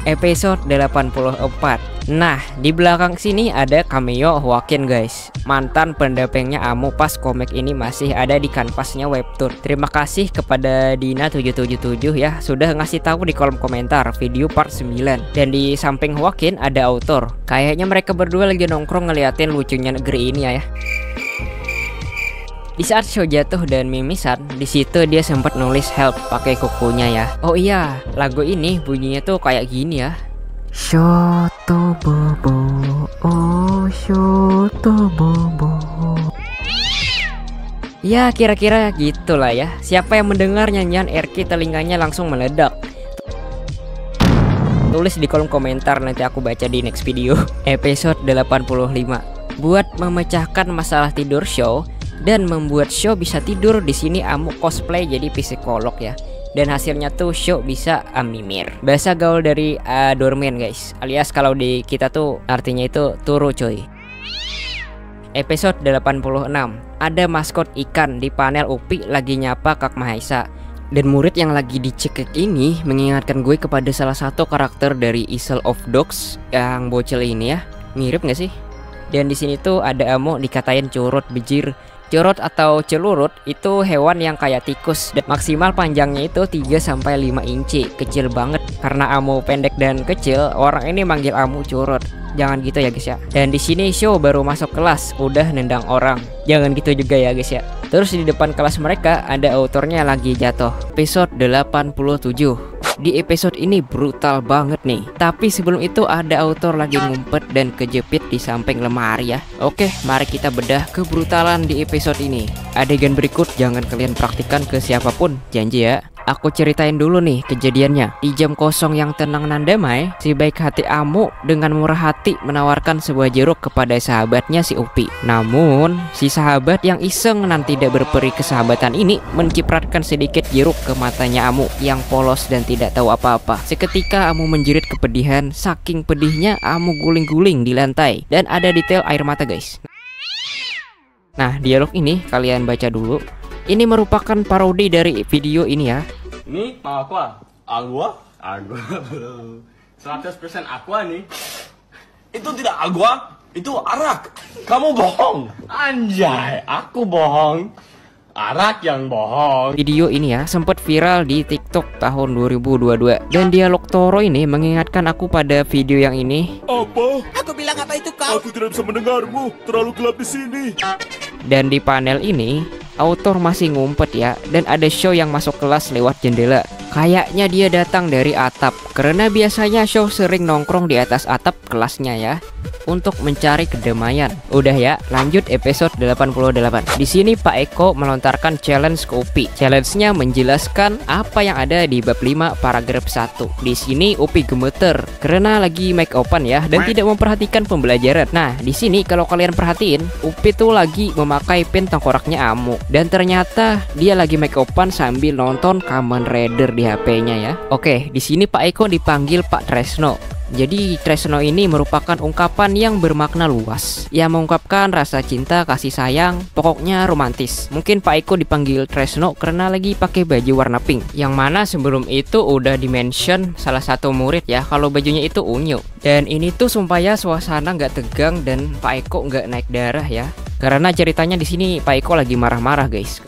Episode 84. Nah, di belakang sini ada cameo Hwakin guys, mantan pendampingnya Amu pas komik ini masih ada di kanvasnya webtoon. Terima kasih kepada Dina777 ya, sudah ngasih tahu di kolom komentar video part 9. Dan di samping Hwakin ada autor. Kayaknya mereka berdua lagi nongkrong ngeliatin lucunya negeri ini ya. Di saat show jatuh dan mimisan, di situ dia sempat nulis help pakai kukunya ya. Oh iya, lagu ini bunyinya tuh kayak gini ya. Shoto bobo, oh shoto bobo. Ya kira-kira gitulah ya. Siapa yang mendengar nyanyian Erki telinganya langsung meledak. Tulis di kolom komentar, nanti aku baca di next video. Episode 85. Buat memecahkan masalah tidur show dan membuat show bisa tidur, di sini Amu cosplay jadi psikolog ya. Dan hasilnya tuh show bisa mimir. Bahasa gaul dari dormen guys, alias kalau di kita tuh artinya itu turu coy. Episode 86. Ada maskot ikan di panel Upi lagi nyapa Kak Mahaisa. Dan murid yang lagi dicekik ini mengingatkan gue kepada salah satu karakter dari Isle of Dogs yang bocil ini ya. Mirip gak sih? Dan di sini tuh ada Amu dikatain curut bejir. Curut atau celurut itu hewan yang kayak tikus, dan maksimal panjangnya itu 3-5 inci, kecil banget. Karena Amu pendek dan kecil, orang ini manggil Amu curut. Jangan gitu ya guys ya. Dan di sini show baru masuk kelas udah nendang orang. Jangan gitu juga ya guys ya. Terus di depan kelas mereka ada autornya lagi jatuh. Episode 87. di episode ini brutal banget nih. Tapi sebelum itu ada autor lagi ngumpet dan kejepit di samping lemari ya. Oke, mari kita bedah kebrutalan di episode ini. Adegan berikut jangan kalian praktikkan ke siapapun, janji ya. Aku ceritain dulu nih kejadiannya. Di jam kosong yang tenang dan damai, si baik hati Amu dengan murah hati menawarkan sebuah jeruk kepada sahabatnya si Upi. Namun, si sahabat yang iseng dan tidak berperi kesahabatan ini mencipratkan sedikit jeruk ke matanya Amu yang polos dan tidak tahu apa-apa. Seketika Amu menjerit kepedihan, saking pedihnya Amu guling-guling di lantai dan ada detail air mata guys. Nah, dialog ini kalian baca dulu. Ini merupakan parodi dari video ini ya. Ini aqua. Agua? 100% aqua nih. Itu tidak agua, itu arak. Kamu bohong. Anjay, aku bohong. Arak yang bohong. Video ini ya sempat viral di TikTok tahun 2022. Dan dialog Toro ini mengingatkan aku pada video yang ini. Apa? Aku bilang apa itu kau? Aku tidak bisa mendengarmu. Terlalu gelap di sini. Dan di panel ini, autor masih ngumpet ya. Dan ada show yang masuk kelas lewat jendela. Kayaknya dia datang dari atap. Karena biasanya show sering nongkrong di atas atap kelasnya ya, untuk mencari kedamaian. Udah ya, lanjut episode 88. Di sini Pak Eko melontarkan challenge ke Upi. Challenge-nya menjelaskan apa yang ada di bab 5 paragraf 1. Di sini Upi gemeter karena lagi make upan ya dan tidak memperhatikan pembelajaran. Nah, di sini kalau kalian perhatiin, Upi tuh lagi memakai pin tengkoraknya Amu dan ternyata dia lagi make upan sambil nonton Kamen Rider di HP-nya ya. Oke, di sini Pak Eko dipanggil Pak Tresno. Jadi Tresno ini merupakan ungkapan yang bermakna luas, yang mengungkapkan rasa cinta, kasih sayang, pokoknya romantis. Mungkin Pak Eko dipanggil Tresno karena lagi pakai baju warna pink, yang mana sebelum itu udah di-mention salah satu murid ya kalau bajunya itu unyu. Dan ini tuh supaya suasana nggak tegang dan Pak Eko nggak naik darah ya. Karena ceritanya di sini Pak Eko lagi marah-marah guys.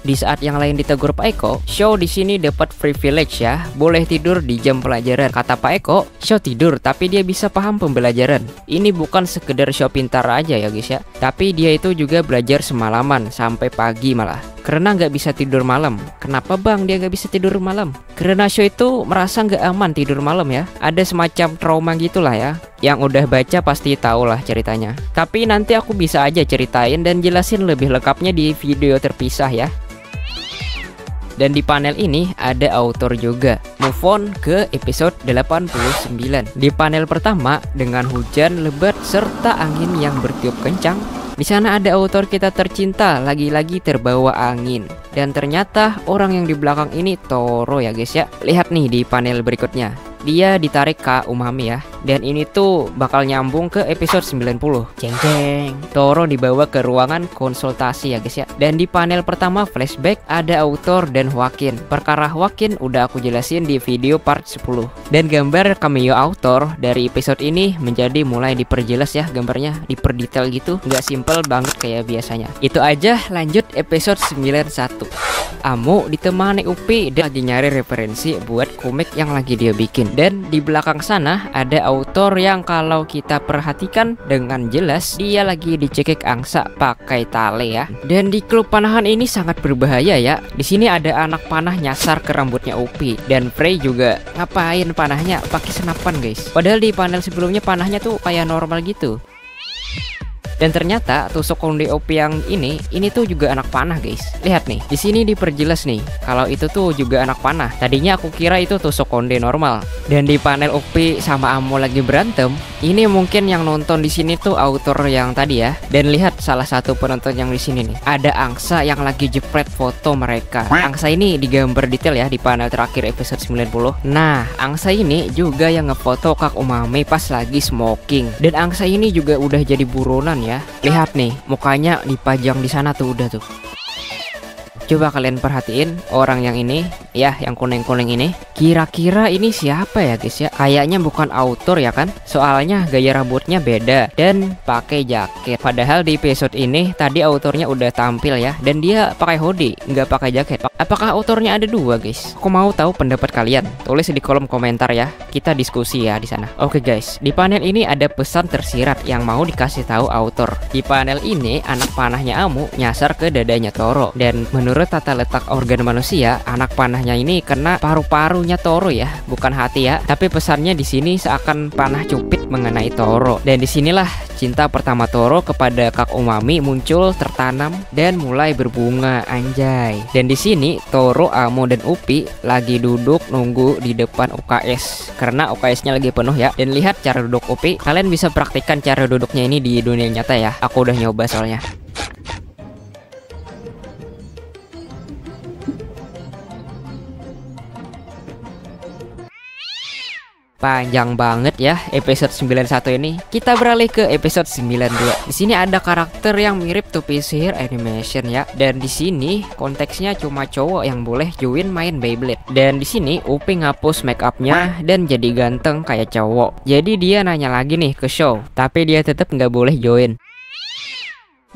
Di saat yang lain ditegur Pak Eko, Show di sini dapat privilege ya, boleh tidur di jam pelajaran. Kata Pak Eko, Show tidur tapi dia bisa paham pembelajaran. Ini bukan sekedar Show pintar aja ya guys ya, tapi dia itu juga belajar semalaman sampai pagi malah. Karena nggak bisa tidur malam. Kenapa bang dia nggak bisa tidur malam? Karena Show itu merasa nggak aman tidur malam ya. Ada semacam trauma gitulah ya. Yang udah baca pasti tahu lah ceritanya. Tapi nanti aku bisa aja ceritain dan jelasin lebih lengkapnya di video terpisah ya. Dan di panel ini ada autor juga. Move on ke episode 89. Di panel pertama dengan hujan lebat serta angin yang bertiup kencang. Di sana ada autor kita tercinta lagi-lagi terbawa angin. Dan ternyata orang yang di belakang ini Toro ya guys ya. Lihat nih di panel berikutnya. Dia ditarik Kak Umami ya. Dan ini tuh bakal nyambung ke episode 90. Jeng jeng. Toro dibawa ke ruangan konsultasi ya guys ya. Dan di panel pertama flashback ada autor dan Joaquin. Perkara Joaquin udah aku jelasin di video part 10. Dan gambar cameo autor dari episode ini menjadi mulai diperjelas ya gambarnya, diperdetail gitu, nggak simple banget kayak biasanya. Itu aja, lanjut episode 91. Amu ditemani Upi dan lagi nyari referensi buat komik yang lagi dia bikin. Dan di belakang sana ada autor yang kalau kita perhatikan dengan jelas dia lagi dicekik angsa pakai tali ya. Dan di klub panahan ini sangat berbahaya ya. Di sini ada anak panah nyasar ke rambutnya Upi dan Frey juga ngapain panahnya pakai senapan guys. Padahal di panel sebelumnya panahnya tuh kayak normal gitu. Dan ternyata tusuk konde Upi yang ini tuh juga anak panah guys. Lihat nih, di sini diperjelas nih kalau itu tuh juga anak panah. Tadinya aku kira itu tusuk konde normal. Dan di panel Upi sama Amo lagi berantem, ini mungkin yang nonton di sini tuh autor yang tadi ya. Dan lihat salah satu penonton yang di sini nih, ada angsa yang lagi jepret foto mereka. Angsa ini digambar detail ya di panel terakhir episode 90. Nah, angsa ini juga yang ngefoto Kak Umami pas lagi smoking. Dan angsa ini juga udah jadi buronan ya. Lihat nih, mukanya dipajang di sana tuh udah tuh. Coba kalian perhatiin orang yang ini ya, yang kuning-kuning ini. Kira-kira ini siapa ya guys ya? Kayaknya bukan autor ya kan? Soalnya gaya rambutnya beda dan pakai jaket. Padahal di episode ini tadi autornya udah tampil ya, dan dia pakai hoodie, nggak pakai jaket. Apakah autornya ada dua guys? Aku mau tahu pendapat kalian. Tulis di kolom komentar ya. Kita diskusi ya di sana. Oke guys, di panel ini ada pesan tersirat yang mau dikasih tahu autor. Di panel ini anak panahnya Amu nyasar ke dadanya Toro, dan menurut menurut tata letak organ manusia, anak panahnya ini kena paru-parunya Toro ya, bukan hati ya. Tapi pesannya di sini seakan panah cupit mengenai Toro. Dan disinilah cinta pertama Toro kepada Kak Umami muncul, tertanam dan mulai berbunga, anjay. Dan di sini Toro, Amo dan Upi lagi duduk nunggu di depan UKS karena UKS-nya lagi penuh ya. Dan lihat cara duduk Upi, kalian bisa praktikkan cara duduknya ini di dunia nyata ya. Aku udah nyoba soalnya. Panjang banget ya episode 91 ini. Kita beralih ke episode 92. Di sini ada karakter yang mirip Tupi Sihir Animation ya. Dan di sini konteksnya cuma cowok yang boleh join main Beyblade. Dan di sini Upi ngapus make upnya dan jadi ganteng kayak cowok. Jadi dia nanya lagi nih ke show, tapi dia tetap nggak boleh join.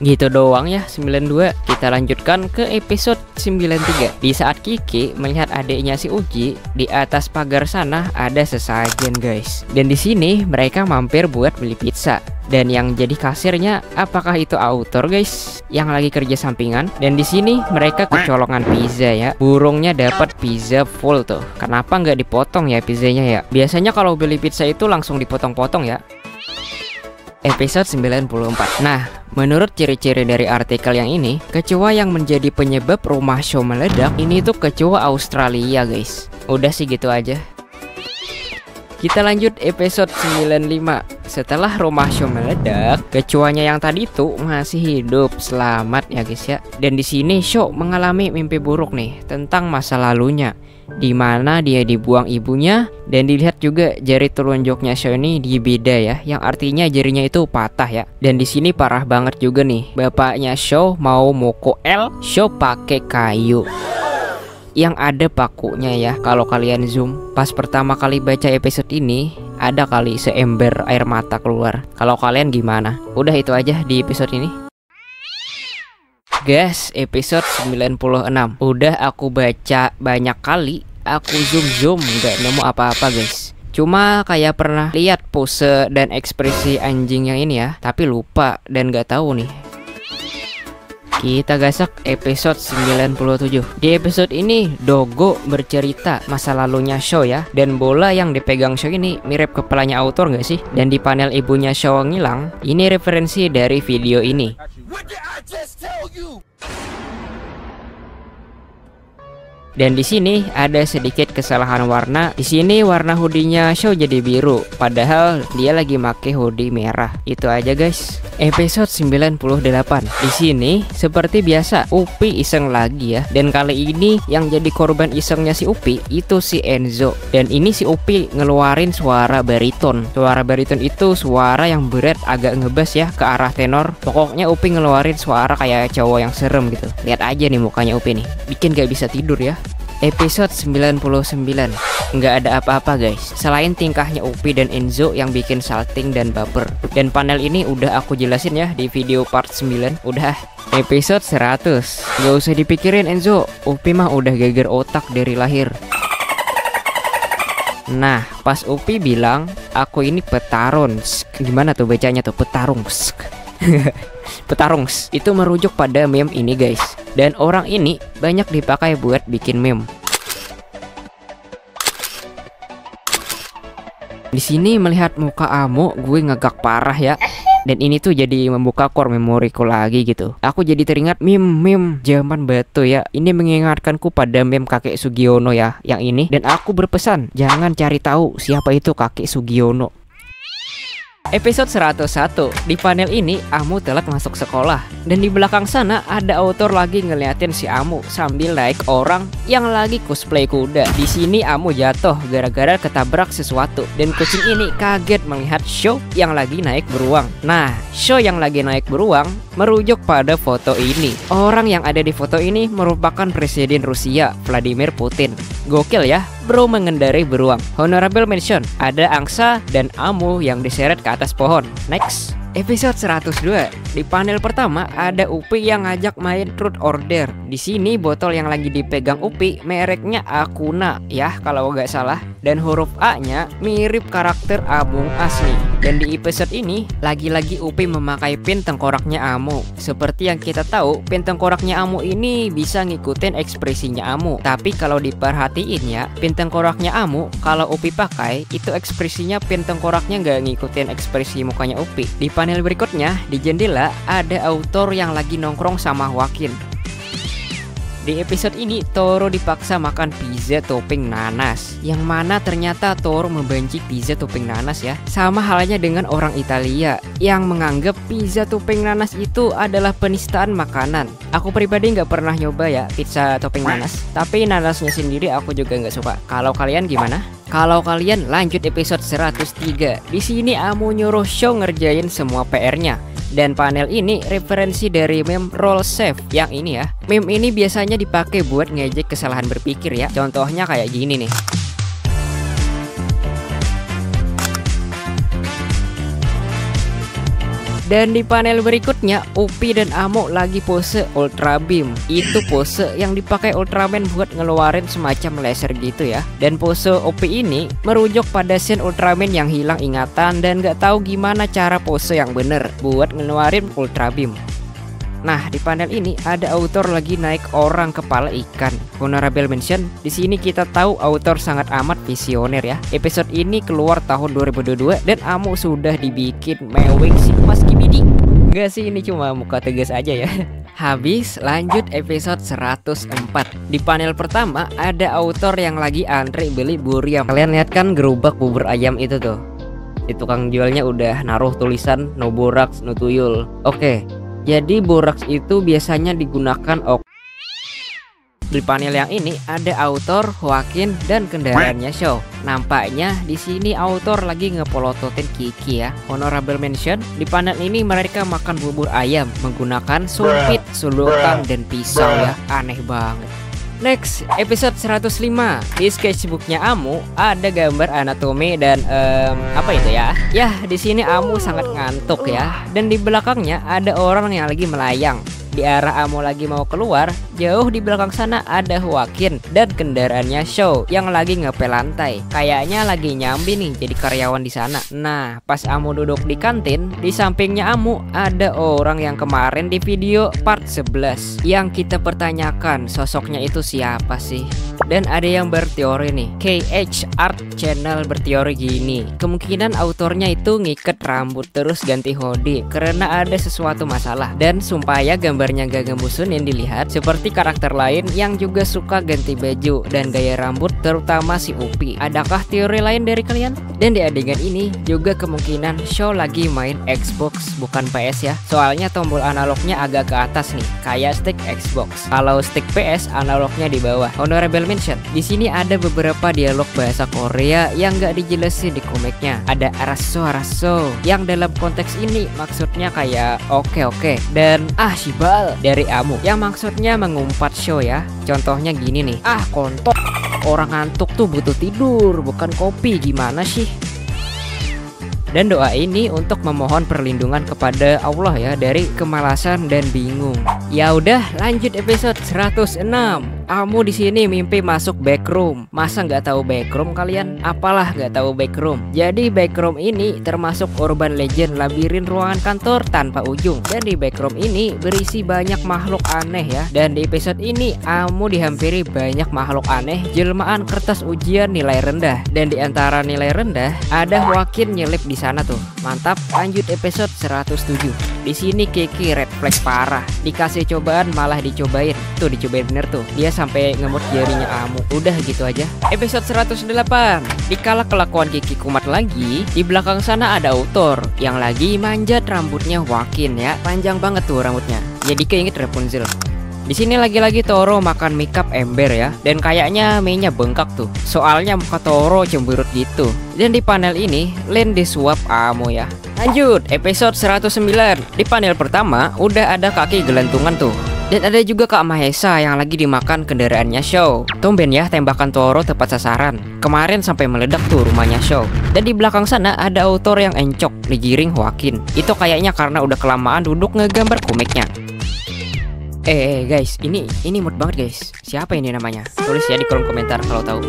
Gitu doang ya 92. Kita lanjutkan ke episode 93. Di saat Kiki melihat adiknya si Uji, di atas pagar sana ada sesajen guys. Dan di sini mereka mampir buat beli pizza. Dan yang jadi kasirnya apakah itu autor guys yang lagi kerja sampingan. Dan di sini mereka kecolongan pizza ya. Burungnya dapat pizza full tuh. Kenapa nggak dipotong ya pizzanya ya? Biasanya kalau beli pizza itu langsung dipotong-potong ya. Episode 94. Nah, menurut ciri-ciri dari artikel yang ini, kecoa yang menjadi penyebab rumah show meledak ini tuh kecoa Australia guys. Udah sih gitu aja. Kita lanjut episode 95. Setelah rumah show meledak, kecoanya yang tadi tuh masih hidup, selamat ya guys ya. Dan di sini show mengalami mimpi buruk nih tentang masa lalunya, di mana dia dibuang ibunya. Dan dilihat juga jari telunjuknya Show ini di beda ya, yang artinya jarinya itu patah ya. Dan di sini parah banget juga nih, bapaknya Show mau mukul Show pakai kayu yang ada pakunya ya. Kalau kalian zoom, pas pertama kali baca episode ini ada kali seember air mata keluar. Kalau kalian gimana? Udah itu aja di episode ini. Guys, episode 96 udah aku baca banyak kali. Aku zoom nggak nemu apa-apa guys. Cuma kayak pernah lihat pose dan ekspresi anjing yang ini ya, tapi lupa dan nggak tahu nih. Kita gasak episode 97. Di episode ini Dogo bercerita masa lalunya Show ya. Dan bola yang dipegang Show ini mirip kepalanya autor nggak sih? Dan di panel ibunya Show ngilang, ini referensi dari video ini. Dan di sini ada sedikit kesalahan warna. Di sini warna hoodie-nya Show jadi biru, padahal dia lagi make hoodie merah. Itu aja guys. Episode 98. Di sini seperti biasa Upi iseng lagi ya. Dan kali ini yang jadi korban isengnya si Upi itu si Enzo. Dan ini si Upi ngeluarin suara bariton. Suara bariton itu suara yang berat, agak ngebas ya ke arah tenor. Pokoknya Upi ngeluarin suara kayak cowok yang serem gitu. Lihat aja nih mukanya Upi nih, bikin gak bisa tidur ya. Episode 99. Nggak ada apa-apa guys, selain tingkahnya Upi dan Enzo yang bikin salting dan baper. Dan panel ini udah aku jelasin ya di video part 9. Udah. Episode 100. Gak usah dipikirin Enzo, Upi mah udah geger otak dari lahir. Nah, pas Upi bilang aku ini petarung. Gimana tuh bacanya tuh, petarung. Petarung itu merujuk pada meme ini guys. Dan orang ini banyak dipakai buat bikin meme. Di sini melihat muka Amo, gue ngegak parah ya. Dan ini tuh jadi membuka core memoriku lagi gitu. Aku jadi teringat meme zaman batu ya. Ini mengingatkanku pada meme kakek Sugiono ya, yang ini. Dan aku berpesan, jangan cari tahu siapa itu kakek Sugiono. Episode 101. Di panel ini Amu telat masuk sekolah. Dan di belakang sana ada autor lagi ngeliatin si Amu sambil naik orang yang lagi cosplay kuda. Di sini Amu jatuh gara-gara ketabrak sesuatu. Dan kucing ini kaget melihat Show yang lagi naik beruang. Nah, Show yang lagi naik beruang merujuk pada foto ini. Orang yang ada di foto ini merupakan Presiden Rusia, Vladimir Putin. Gokil ya, bro mengendarai beruang. Honorable mention, ada angsa dan Amu yang diseret ke atas pohon. Next. Episode 102. Di panel pertama ada Upi yang ngajak main Truth Order. Di sini botol yang lagi dipegang Upi mereknya Akuna ya kalau nggak salah. Dan huruf A-nya mirip karakter Among Us nih. Dan di episode ini lagi-lagi Upi memakai pin tengkoraknya Amo. Seperti yang kita tahu, pin tengkoraknya Amo ini bisa ngikutin ekspresinya Amo. Tapi kalau diperhatiin ya, pin tengkoraknya Amo kalau Upi pakai itu ekspresinya pin tengkoraknya nggak ngikutin ekspresi mukanya Upi. Di panel berikutnya di jendela ada autor yang lagi nongkrong sama Joaquin. Di episode ini Toro dipaksa makan pizza topping nanas, yang mana ternyata Toro membenci pizza topping nanas ya. Sama halnya dengan orang Italia yang menganggap pizza topping nanas itu adalah penistaan makanan. Aku pribadi nggak pernah nyoba ya pizza topping nanas, tapi nanasnya sendiri aku juga nggak suka. Kalau kalian gimana? Kalau kalian lanjut episode 103. Di sini Amo nyuruh Show ngerjain semua PR-nya. Dan panel ini referensi dari meme Roll Save yang ini ya. Meme ini biasanya dipakai buat ngejek kesalahan berpikir ya. Contohnya kayak gini nih. Dan di panel berikutnya Upi dan Amo lagi pose Ultra Beam. Itu pose yang dipakai Ultraman buat ngeluarin semacam laser gitu ya. Dan pose Upi ini merujuk pada scene Ultraman yang hilang ingatan dan gak tahu gimana cara pose yang bener buat ngeluarin Ultra Beam. Nah, di panel ini ada autor lagi naik orang kepala ikan. Honorable mention, di sini kita tahu autor sangat amat visioner ya. Episode ini keluar tahun 2022 dan Amo sudah dibikin mewek si Mas Kibidi. Enggak sih, ini cuma muka tegas aja ya. Habis, lanjut episode 104. Di panel pertama ada autor yang lagi antri beli buriam. Kalian lihat kan gerobak bubur ayam itu tuh. Di tukang jualnya udah naruh tulisan no boraks no tuyul. Oke. Jadi boraks itu biasanya digunakan Di panel yang ini ada autor, Joaquin, dan kendaraannya Show. Nampaknya di sini autor lagi ngepolototin Kiki ya. Honorable mention, di panel ini mereka makan bubur ayam menggunakan sumpit, sulutan, dan pisau ya. Aneh banget. Next, episode 105. Di sketchbooknya Amo ada gambar anatomi dan apa itu ya? Ya, di sini Amo sangat ngantuk ya. Dan di belakangnya ada orang yang lagi melayang. Di arah Amo lagi mau keluar, jauh di belakang sana ada Joaquin dan kendaraannya Show yang lagi ngepel lantai. Kayaknya lagi nyambi nih jadi karyawan di sana. Nah, pas Amo duduk di kantin, di sampingnya Amo ada orang yang kemarin di video part 11 yang kita pertanyakan sosoknya itu siapa sih? Dan ada yang berteori nih, KH Art Channel berteori gini, kemungkinan autornya itu ngiket rambut terus ganti hoodie karena ada sesuatu masalah. Dan supaya gambarnya gak gembusunin dilihat seperti karakter lain yang juga suka ganti baju dan gaya rambut, terutama si Upi. Adakah teori lain dari kalian? Dan di adegan ini juga kemungkinan Show lagi main Xbox bukan PS ya. Soalnya tombol analognya agak ke atas nih, kayak stick Xbox. Kalau stick PS analognya di bawah. Honorable mention, di sini ada beberapa dialog bahasa Korea yang gak dijelasin di komiknya. Ada araso yang dalam konteks ini maksudnya kayak oke dan shibal dari Amo yang maksudnya mengumpat Show ya. Contohnya gini nih, kontok, orang ngantuk tuh butuh tidur bukan kopi, gimana sih? Dan doa ini untuk memohon perlindungan kepada Allah ya dari kemalasan dan bingung. Ya udah, lanjut episode 106. Amo di sini mimpi masuk backroom. Masa nggak tahu backroom kalian? Apalah nggak tahu backroom. Jadi backroom ini termasuk urban legend labirin ruangan kantor tanpa ujung. Dan di backroom ini berisi banyak makhluk aneh ya. Dan di episode ini Amo dihampiri banyak makhluk aneh jelmaan kertas ujian nilai rendah. Dan di antara nilai rendah ada Joaquin nyelip di sana tuh. Mantap, lanjut episode 107. Di sini Kiki red flag parah. Dikasih cobaan malah dicobain. Tuh dicobain bener tuh. Dia sampai ngemut jarinya Amo. Udah gitu aja. Episode 108. Dikala kelakuan Kiki kumat lagi, di belakang sana ada autor yang lagi manjat rambutnya Joaquin ya. Panjang banget tuh rambutnya. Jadi keinget Rapunzel. Di sini lagi-lagi Toro makan makeup ember ya. Dan kayaknya mie-nya bengkak tuh. Soalnya muka Toro cemberut gitu. Dan di panel ini Len disuap Amo ya. Lanjut episode 109. Di panel pertama udah ada kaki gelantungan tuh. Dan ada juga Kak Mahesa yang lagi dimakan kendaraannya Show. Tumben ya tembakan Toro tepat sasaran. Kemarin sampai meledak tuh rumahnya Show. Dan di belakang sana ada autor yang encok digiring Joaquin. Itu kayaknya karena udah kelamaan duduk ngegambar komiknya. Guys, ini mood banget guys. Siapa ini namanya? Tulis ya di kolom komentar kalau tahu.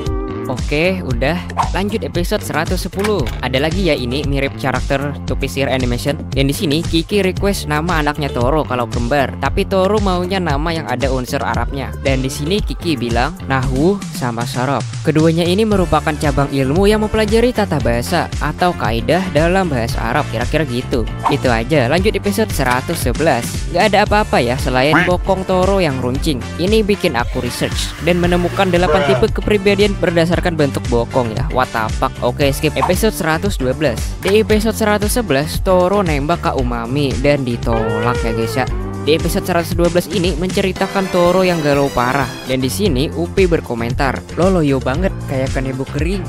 Oke, udah. Lanjut episode 110. Ada lagi ya, ini mirip karakter To Piece Ear Animation. Dan di sini Kiki request nama anaknya Toro kalau kembar, tapi Toro maunya nama yang ada unsur Arabnya. Dan di sini Kiki bilang nahwu sama sorof. Keduanya ini merupakan cabang ilmu yang mempelajari tata bahasa atau kaidah dalam bahasa Arab, kira-kira gitu. Itu aja. Lanjut episode 111. Gak ada apa-apa ya selain bokong Toro yang runcing. Ini bikin aku research dan menemukan 8 tipe kepribadian berdasarkan bentuk bokong ya. What the fuck. Oke, skip episode 112. Di episode 111 Toro nembak Kak Umami dan ditolak ya guys ya. Di episode 112 ini menceritakan Toro yang galau parah. Dan di sini Upi berkomentar, "Lo loyo banget kayak kanebo kering."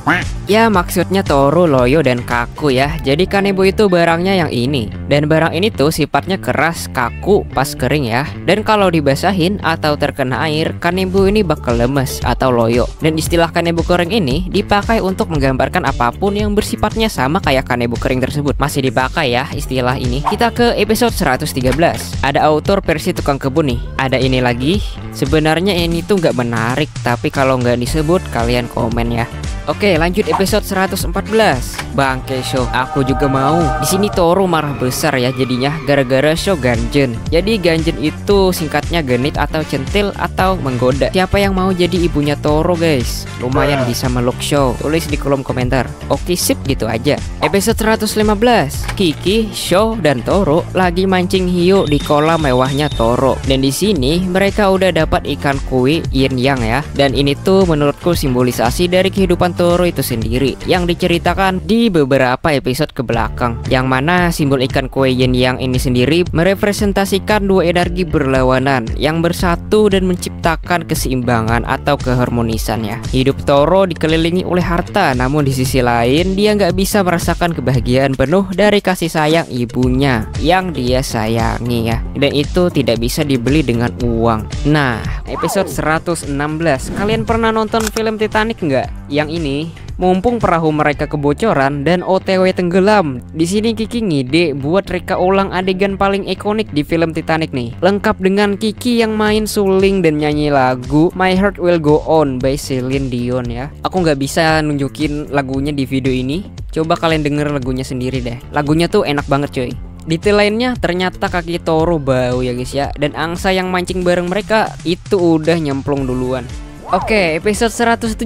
Ya maksudnya Toro loyo dan kaku ya. Jadi kanebo itu barangnya yang ini. Dan barang ini tuh sifatnya keras, kaku pas kering ya. Dan kalau dibasahin atau terkena air, kanebo ini bakal lemes atau loyo. Dan istilah kanebo kering ini dipakai untuk menggambarkan apapun yang bersifatnya sama kayak kanebo kering tersebut. Masih dipakai ya istilah ini. Kita ke episode 113. Ada autor versi tukang kebun nih. Ada ini lagi. Sebenarnya ini tuh nggak menarik, tapi kalau nggak disebut kalian komen ya. Oke, lanjut episode 114. Bangke show, aku juga mau. Di sini Toro marah besar ya jadinya gara-gara show ganjen. Jadi ganjen itu singkatnya genit atau centil atau menggoda. Siapa yang mau jadi ibunya Toro guys? Lumayan bisa meluk show. Tulis di kolom komentar. Oke, sip, gitu aja. Episode 115. Kiki, Show, dan Toro lagi mancing hiu di kolam mewahnya Toro. Dan di sini mereka udah dapat ikan koi yin yang ya. Dan ini tuh menurutku simbolisasi dari kehidupan Toro itu sendiri yang diceritakan di beberapa episode ke belakang. Yang mana simbol ikan koi yin yang ini sendiri merepresentasikan dua energi berlawanan yang bersatu dan menciptakan keseimbangan atau keharmonisan ya. Hidup Toro dikelilingi oleh harta, namun di sisi lain dia nggak bisa merasakan kebahagiaan penuh dari kasih sayang ibunya yang dia sayangi ya. Dan itu tidak bisa dibeli dengan uang. Nah, episode 116. Kalian pernah nonton film Titanic nggak? Yang ini, mumpung perahu mereka kebocoran dan OTW tenggelam. Di sini Kiki ngide buat reka ulang adegan paling ikonik di film Titanic nih. Lengkap dengan Kiki yang main suling dan nyanyi lagu My Heart Will Go On by Celine Dion ya. Aku nggak bisa nunjukin lagunya di video ini. Coba kalian denger lagunya sendiri deh. Lagunya tuh enak banget coy. Detail lainnya ternyata kaki Toro bau ya guys ya. Dan angsa yang mancing bareng mereka itu udah nyemplung duluan. Oke, episode 117.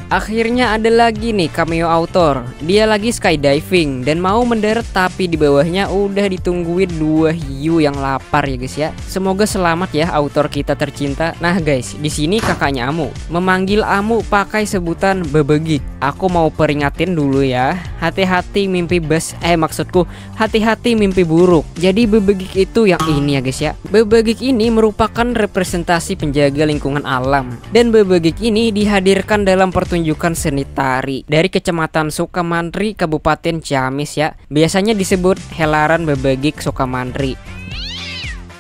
Akhirnya ada lagi nih cameo author. Dia lagi skydiving dan mau mendarat, tapi di bawahnya udah ditungguin dua hiu yang lapar ya guys ya. Semoga selamat ya author kita tercinta. Nah guys, di sini kakaknya Amu memanggil Amu pakai sebutan bebegik. Aku mau peringatin dulu ya. Hati-hati mimpi maksudku hati-hati mimpi buruk. Jadi bebegik itu yang ini ya guys ya. Bebegik ini merupakan representasi penjaga lingkungan alam. Dan bebegik ini dihadirkan dalam pertunjukan seni tari dari Kecamatan Sukamantri, Kabupaten Ciamis ya. Biasanya disebut helaran bebegik Sukamantri.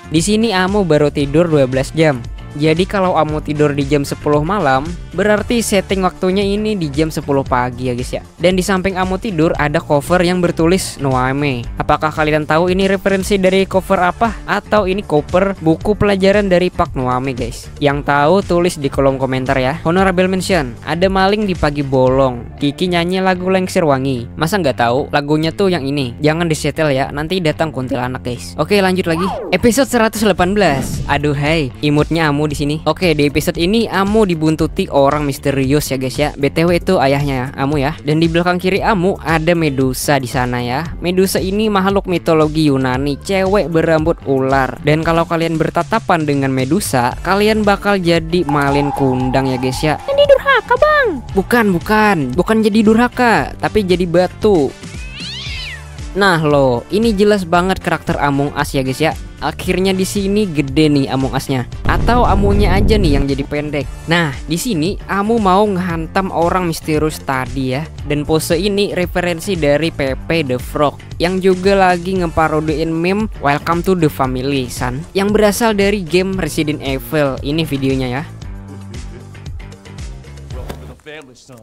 Di sini Amu baru tidur 12 jam. Jadi kalau Amu tidur di jam 10 malam, berarti setting waktunya ini di jam 10 pagi ya guys ya. Dan di samping Amu tidur ada cover yang bertulis Noame. Apakah kalian tahu ini referensi dari cover apa? Atau ini cover buku pelajaran dari Pak Noame guys? Yang tahu tulis di kolom komentar ya. Honorable mention, ada maling di pagi bolong. Kiki nyanyi lagu Lengser Wangi. Masa nggak tahu lagunya tuh yang ini? Jangan disetel ya, nanti datang kuntilanak guys. Oke, lanjut lagi. Episode 118. Aduh hai, imutnya Amu di sini. Oke, di episode ini Amu dibuntuti orang misterius ya guys ya. BTW itu ayahnya Amu ya. Dan di belakang kiri Amu ada Medusa di sana ya. Medusa ini makhluk mitologi Yunani, cewek berambut ular. Dan kalau kalian bertatapan dengan Medusa, kalian bakal jadi malin kundang ya guys ya. Jadi durhaka bang? Bukan jadi durhaka, tapi jadi batu. Nah loh, ini jelas banget karakter Among Us ya guys ya. Akhirnya di sini gede nih Among Us-nya. Atau Amunya aja nih yang jadi pendek. Nah, di sini Amu mau ngehantam orang misterius tadi ya. Dan pose ini referensi dari Pepe the Frog yang juga lagi ngeparodiin meme Welcome to the Family Son yang berasal dari game Resident Evil. Ini videonya ya. family, son.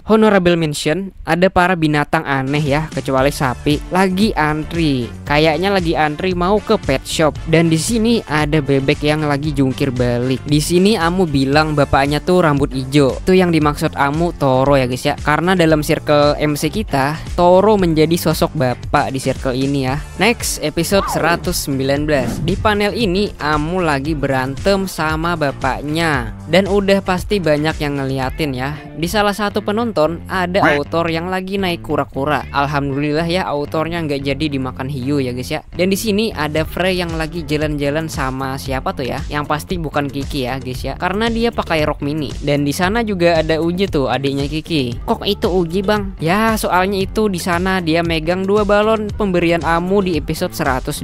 Honorable mention, ada para binatang aneh ya, kecuali sapi, lagi antri. Kayaknya lagi antri mau ke pet shop. Dan di sini ada bebek yang lagi jungkir balik. Di sini Amu bilang bapaknya tuh rambut hijau. Itu yang dimaksud Amu Toro ya guys ya. Karena dalam circle MC kita, Toro menjadi sosok bapak di circle ini ya. Next, episode 119. Di panel ini Amu lagi berantem sama bapaknya. Dan udah pasti banyak yang ngeliatin ya. Di salah satu penonton ada autor yang lagi naik kura-kura. Alhamdulillah ya autornya nggak jadi dimakan hiu ya guys ya. Dan di sini ada Frey yang lagi jalan-jalan sama siapa tuh ya? Yang pasti bukan Kiki ya guys ya. Karena dia pakai rok mini. Dan di sana juga ada Uji tuh, adiknya Kiki. Kok itu Uji bang? Ya soalnya itu di sana dia megang 2 balon pemberian Amu di episode 118.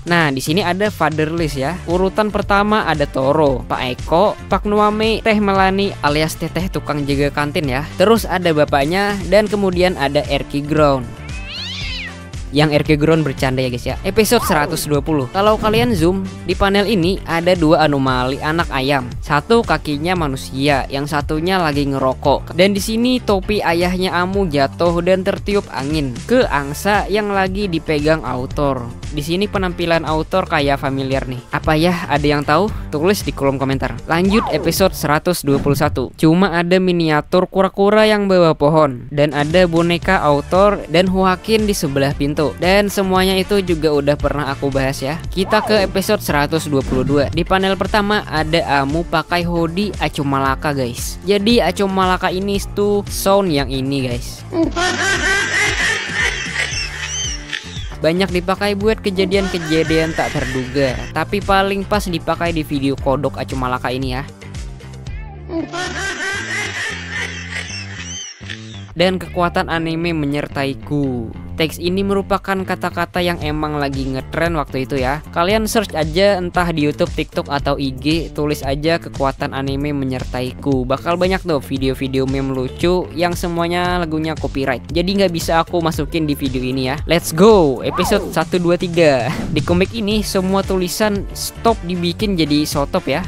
Nah di sini ada fatherless ya. Urutan pertama ada Toro, Pak Eko, Pak Nuame, Teh Melani alias Teteh tukang jaga kantin ya. Terus ada bapaknya dan kemudian ada Erki Ground. Yang Erki Ground bercanda ya guys ya. Episode 120. Kalau kalian zoom di panel ini ada 2 anomali anak ayam. Satu kakinya manusia, yang satunya lagi ngerokok. Dan di sini topi ayahnya Amu jatuh dan tertiup angin ke angsa yang lagi dipegang autor. Di sini penampilan autor kayak familiar nih. Apa ya? Ada yang tahu? Tulis di kolom komentar. Lanjut episode 121. Cuma ada miniatur kura-kura yang bawa pohon dan ada boneka autor dan Joaquin di sebelah pintu. Dan semuanya itu juga udah pernah aku bahas ya. Kita ke episode 122. Di panel pertama ada Amu pakai hoodie Acu Malaka guys. Jadi Acu Malaka ini tuh sound yang ini guys. Banyak dipakai buat kejadian-kejadian tak terduga. Tapi paling pas dipakai di video kodok Acu Malaka ini ya. Dan kekuatan anime menyertaiku. Teks ini merupakan kata-kata yang emang lagi ngetren waktu itu ya. Kalian search aja entah di YouTube, TikTok atau IG, tulis aja kekuatan anime menyertaiku. Bakal banyak tuh video-video meme lucu yang semuanya lagunya copyright. Jadi nggak bisa aku masukin di video ini ya. Let's go, episode 123. Di komik ini semua tulisan stop dibikin jadi sotop ya.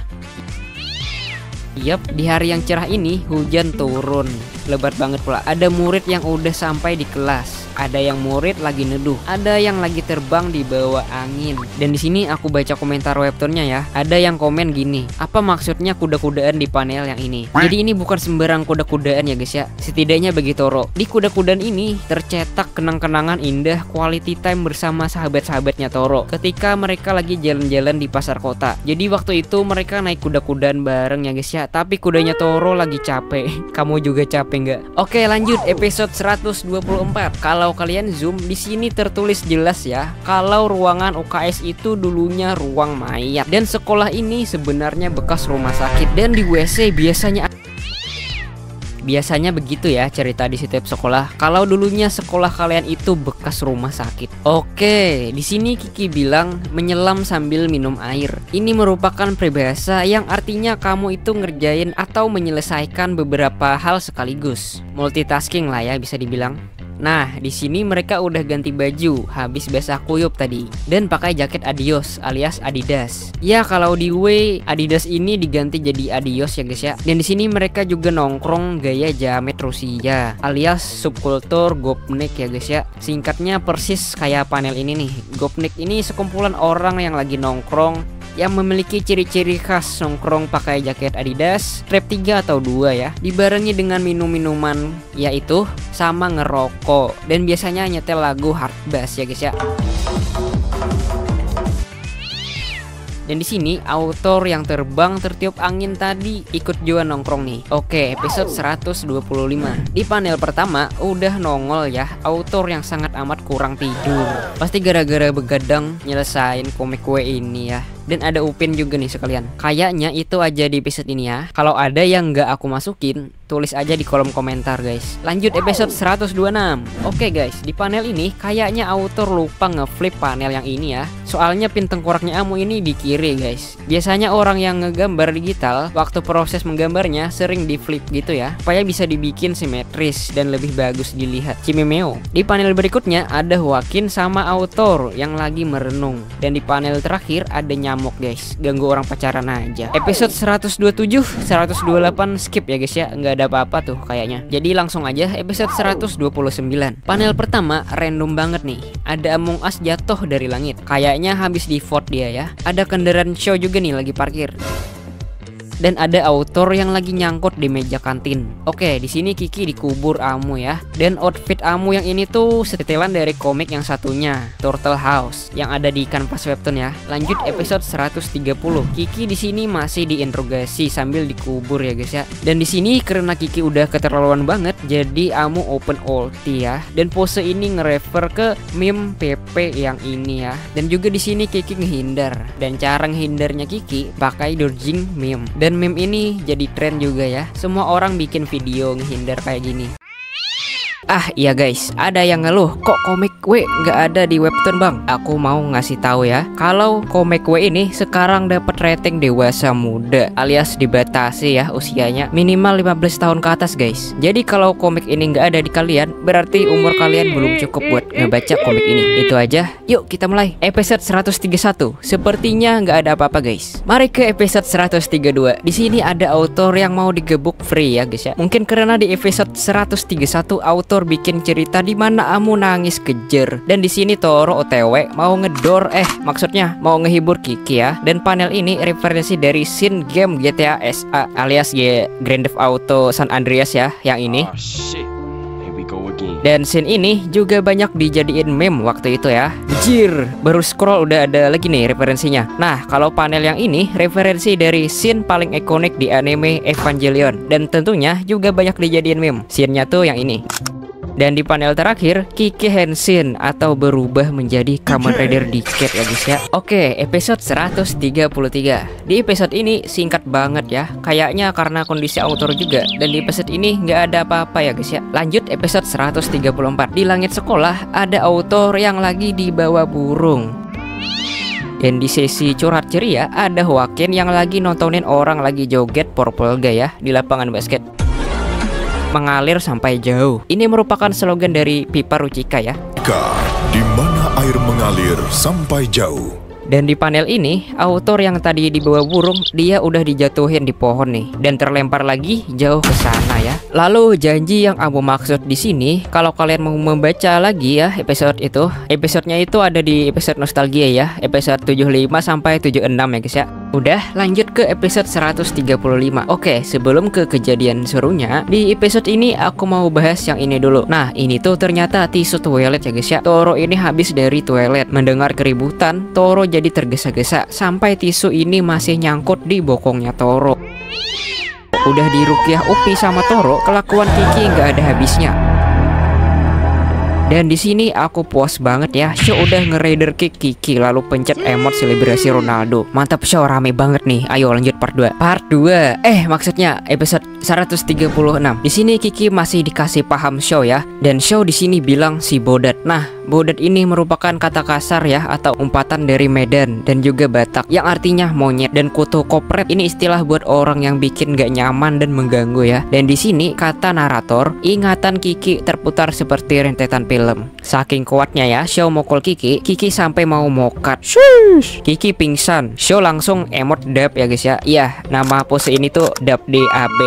Yap, di hari yang cerah ini hujan turun. Lebat banget pula. Ada murid yang udah sampai di kelas. Ada yang murid lagi neduh. Ada yang lagi terbang di bawah angin. Dan di sini aku baca komentar webtoonnya ya. Ada yang komen gini. Apa maksudnya kuda-kudaan di panel yang ini? Jadi ini bukan sembarang kuda-kudaan ya guys ya. Setidaknya bagi Toro. Di kuda-kudaan ini tercetak kenang-kenangan indah quality time bersama sahabat-sahabatnya Toro. Ketika mereka lagi jalan-jalan di pasar kota. Jadi waktu itu mereka naik kuda-kudaan bareng ya guys ya. Tapi kudanya Toro lagi capek. Kamu juga capek nggak? Oke lanjut episode 124. Kalau kalian zoom di sini tertulis jelas ya. Kalau ruangan UKS itu dulunya ruang mayat. Dan sekolah ini sebenarnya bekas rumah sakit. Dan di WC biasanya begitu ya cerita di setiap sekolah. Kalau dulunya sekolah kalian itu bekas rumah sakit. Oke, di sini Kiki bilang menyelam sambil minum air. Ini merupakan peribahasa yang artinya kamu itu ngerjain atau menyelesaikan beberapa hal sekaligus. Multitasking lah ya bisa dibilang. Nah, di sini mereka udah ganti baju habis basah kuyup tadi dan pakai jaket Adios alias Adidas. Ya, kalau di W Adidas ini diganti jadi Adios ya guys ya. Dan di sini mereka juga nongkrong gaya jamet Rusia alias subkultur Gopnik ya guys ya. Singkatnya persis kayak panel ini nih. Gopnik ini sekumpulan orang yang lagi nongkrong yang memiliki ciri-ciri khas nongkrong pakai jaket Adidas, strap 3 atau 2 ya. Dibarengi dengan minum-minuman yaitu sama ngerokok dan biasanya nyetel lagu hard bass ya guys ya. Dan di sini autor yang terbang tertiup angin tadi ikut juga nongkrong nih. Oke, episode 125. Di panel pertama udah nongol ya autor yang sangat amat kurang tidur. Pasti gara-gara begadang nyelesain komik gue ini ya. Dan ada Upin juga nih sekalian. Kayaknya itu aja di episode ini ya. Kalau ada yang nggak aku masukin, tulis aja di kolom komentar guys. Lanjut episode 126. Oke guys, di panel ini kayaknya autor lupa ngeflip panel yang ini ya. Soalnya pin tengkoraknya Amu ini di kiri guys. Biasanya orang yang ngegambar digital waktu proses menggambarnya sering di flip gitu ya, supaya bisa dibikin simetris dan lebih bagus dilihat. Cimemeo. Di panel berikutnya ada Joaquin sama autor yang lagi merenung. Dan di panel terakhir ada nyamuk ngamuk guys, ganggu orang pacaran aja. Episode 127, 128 skip ya guys ya, nggak ada apa-apa tuh kayaknya. Jadi langsung aja episode 129. Panel pertama random banget nih. Ada Among Us jatuh dari langit. Kayaknya habis di vote dia ya. Ada kendaraan show juga nih lagi parkir. Dan ada autor yang lagi nyangkut di meja kantin. Oke, di sini Kiki dikubur Amu ya. Dan outfit Amu yang ini tuh setelan dari komik yang satunya, Turtle House, yang ada di kanvas webtoon ya. Lanjut episode 130. Kiki di sini masih diinterogasi sambil dikubur ya guys ya. Dan di sini karena Kiki udah keterlaluan banget, jadi Amu open ulti ya. Dan pose ini nge-refer ke meme PP yang ini ya. Dan juga di sini Kiki ngehindar. Dan cara ngehindarnya Kiki pakai dodging meme. Dan meme ini jadi tren juga ya. Semua orang bikin video ngehindar kayak gini. Ah iya guys, ada yang ngeluh kok komik W nggak ada di webtoon bang. Aku mau ngasih tahu ya, kalau komik W ini sekarang dapat rating dewasa muda, alias dibatasi ya usianya minimal 15 tahun ke atas guys. Jadi kalau komik ini nggak ada di kalian, berarti umur kalian belum cukup buat ngebaca komik ini. Itu aja, yuk kita mulai episode 131. Sepertinya nggak ada apa-apa guys. Mari ke episode 132. Di sini ada autor yang mau digebuk free ya guys ya. Mungkin karena di episode 131 autor bikin cerita di mana Amu nangis kejer, dan di sini Toro OTW mau ngedor maksudnya mau ngehibur Kiki ya. Dan panel ini referensi dari scene game GTA SA alias Grand Theft Auto San Andreas ya yang ini. Dan scene ini juga banyak dijadiin meme waktu itu ya. Jir, baru scroll udah ada lagi nih referensinya. Nah, kalau panel yang ini referensi dari scene paling ikonik di anime Evangelion, dan tentunya juga banyak dijadiin meme. Scene-nya tuh yang ini. Dan di panel terakhir, Kiki Henshin atau berubah menjadi Kamen Rider Decade ya guys ya. Oke, episode 133. Di episode ini singkat banget ya. Kayaknya karena kondisi autor juga. Dan di episode ini nggak ada apa-apa ya guys ya. Lanjut episode 134. Di langit sekolah ada autor yang lagi dibawa burung. Dan di sesi curhat ceria ada Hwakin yang lagi nontonin orang lagi joget purple guy ya di lapangan basket. Mengalir sampai jauh. Ini merupakan slogan dari Pipa Ruchika ya. Di mana air mengalir sampai jauh. Dan di panel ini, autor yang tadi dibawa burung, dia udah dijatuhin di pohon nih, dan terlempar lagi jauh ke sana ya. Lalu janji yang Amu maksud di sini, kalau kalian mau membaca lagi ya episode itu, episodenya itu ada di episode nostalgia ya, episode 75 sampai 76 ya guys ya. Udah, lanjut ke episode 135. Oke, sebelum ke kejadian serunya, di episode ini aku mau bahas yang ini dulu. Nah, ini tuh ternyata tisu toilet ya guys ya. Toro ini habis dari toilet, mendengar keributan, Toro jadi tergesa-gesa sampai tisu ini masih nyangkut di bokongnya Toro. Udah dirukyah Upi sama Toro, kelakuan Kiki nggak ada habisnya. Dan di sini aku puas banget ya. Show udah nge-raider kick Kiki lalu pencet emot selebrasi Ronaldo. Mantap show, rame banget nih. Ayo lanjut part 2. Part 2. Maksudnya episode 136. Di sini Kiki masih dikasih paham Show ya. Dan Show di sini bilang si bodat. Nah, bodat ini merupakan kata kasar ya atau umpatan dari Medan dan juga Batak yang artinya monyet, dan kutu kopret ini istilah buat orang yang bikin gak nyaman dan mengganggu ya. Dan di sini kata narator, ingatan Kiki terputar seperti rentetan film. Saking kuatnya ya Show mukul Kiki, Kiki sampai mau mokat. Shush. Kiki pingsan. Show langsung emot dab ya guys ya. Iya, nama pose ini tuh dab DAB.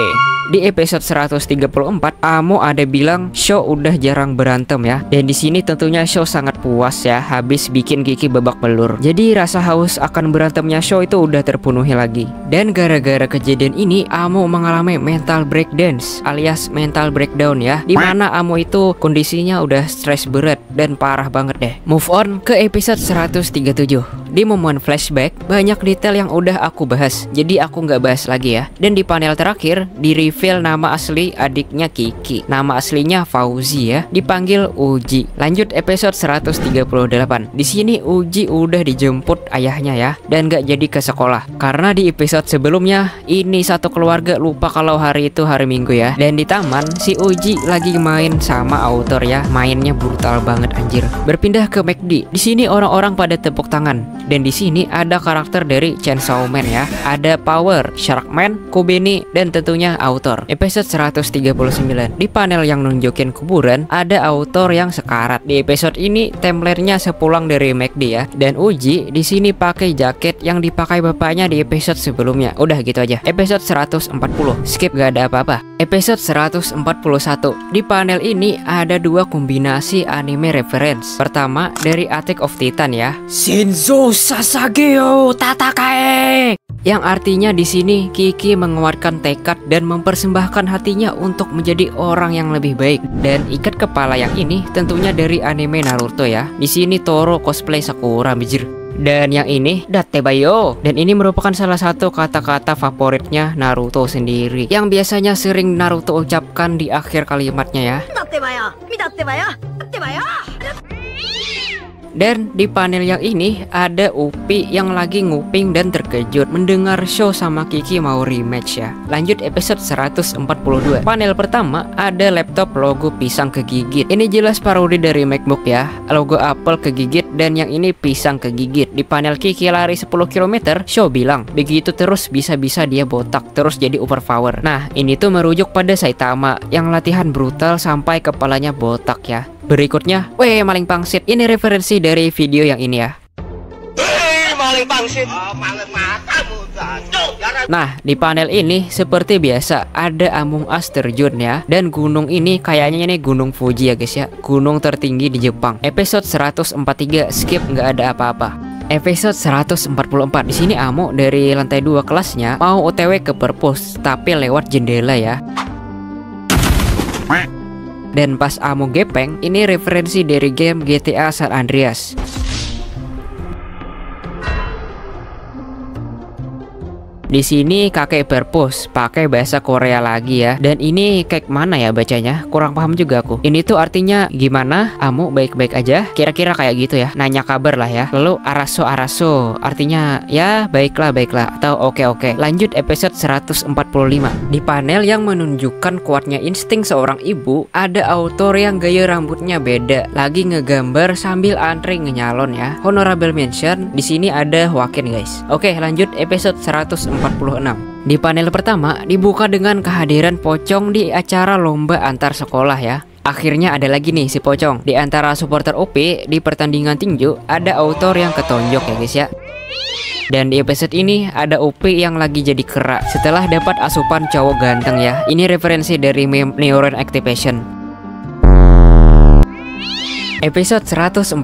Di episode 134, Amu ada bilang Show udah jarang berantem ya. Dan di sini tentunya Show sangat puas ya habis bikin Kiki babak belur. Jadi rasa haus akan berantemnya Show itu udah terpenuhi lagi. Dan gara-gara kejadian ini Amu mengalami mental breakdance alias mental breakdown ya. Dimana Amu itu kondisinya udah stres berat dan parah banget deh. Move on ke episode 137. Di momen flashback banyak detail yang udah aku bahas, jadi aku nggak bahas lagi ya. Dan di panel terakhir di reveal nama asli adiknya Kiki. Nama aslinya Fauzi ya, dipanggil Uji. Lanjut episode 138. Di sini Uji udah dijemput ayahnya ya, dan nggak jadi ke sekolah karena di episode sebelumnya ini satu keluarga lupa kalau hari itu hari Minggu ya. Dan di taman si Uji lagi main sama autor ya, mainnya brutal banget anjir. Berpindah ke McD. Di sini orang-orang pada tepuk tangan. Dan di sini ada karakter dari Chainsaw Man ya. Ada Power, Sharkman, Kobeni, dan tentunya author. Episode 139. Di panel yang nunjukin kuburan ada author yang sekarat. Di episode ini timelinenya sepulang dari McD ya. Dan Uji di sini pakai jaket yang dipakai bapaknya di episode sebelumnya. Udah gitu aja. Episode 140. Skip, gak ada apa-apa. Episode 141. Di panel ini ada dua kombinasi anime reference. Pertama dari Attack of Titan ya. Shinzo Sasageo Tatakae. Yang artinya di sini Kiki menguatkan tekad dan mempersembahkan hatinya untuk menjadi orang yang lebih baik. Dan ikat kepala yang ini tentunya dari anime Naruto ya. Di sini Toro cosplay Sakura bijir. Dan yang ini Datebayo. Dan ini merupakan salah satu kata-kata favoritnya Naruto sendiri, yang biasanya sering Naruto ucapkan di akhir kalimatnya ya. Datebayo, Datebayo, Datebayo. Dan di panel yang ini ada Upi yang lagi nguping dan terkejut mendengar Show sama Kiki mau rematch ya. Lanjut episode 142. Panel pertama ada laptop logo pisang kegigit. Ini jelas parodi dari MacBook ya. Logo Apple kegigit dan yang ini pisang kegigit. Di panel Kiki lari 10 km, Show bilang begitu terus bisa-bisa dia botak terus jadi overpower. Nah ini tuh merujuk pada Saitama yang latihan brutal sampai kepalanya botak ya. Berikutnya, weh maling pangsit. Ini referensi dari video yang ini ya. Maling pangsit. Nah, di panel ini seperti biasa ada Among Us terjun ya. Dan gunung ini kayaknya ini Gunung Fuji ya guys ya. Gunung tertinggi di Jepang. Episode 143, skip, nggak ada apa-apa. Episode 144. Di sini Amo dari lantai 2 kelasnya mau OTW ke perpus tapi lewat jendela ya. Dan pas Amo gepeng, ini referensi dari game GTA San Andreas. Di sini kakek perpus pakai bahasa Korea lagi ya. Dan ini kayak mana ya bacanya? Kurang paham juga aku. Ini tuh artinya gimana? Amo baik-baik aja? Kira-kira kayak gitu ya. Nanya kabar lah ya. Lalu araso artinya ya baiklah atau oke. Lanjut episode 145. Di panel yang menunjukkan kuatnya insting seorang ibu, ada autor yang gaya rambutnya beda, lagi ngegambar sambil antri ngenyalon ya. Honorable mention di sini ada Joaquin guys. Oke, lanjut episode 146. Di panel pertama dibuka dengan kehadiran Pocong di acara lomba antar sekolah ya. Akhirnya ada lagi nih si Pocong. Di antara supporter OP di pertandingan tinju ada autor yang ketonjok ya guys ya. Dan di episode ini ada OP yang lagi jadi kera setelah dapat asupan cowok ganteng ya. Ini referensi dari meme Neuron Activation. Episode 148.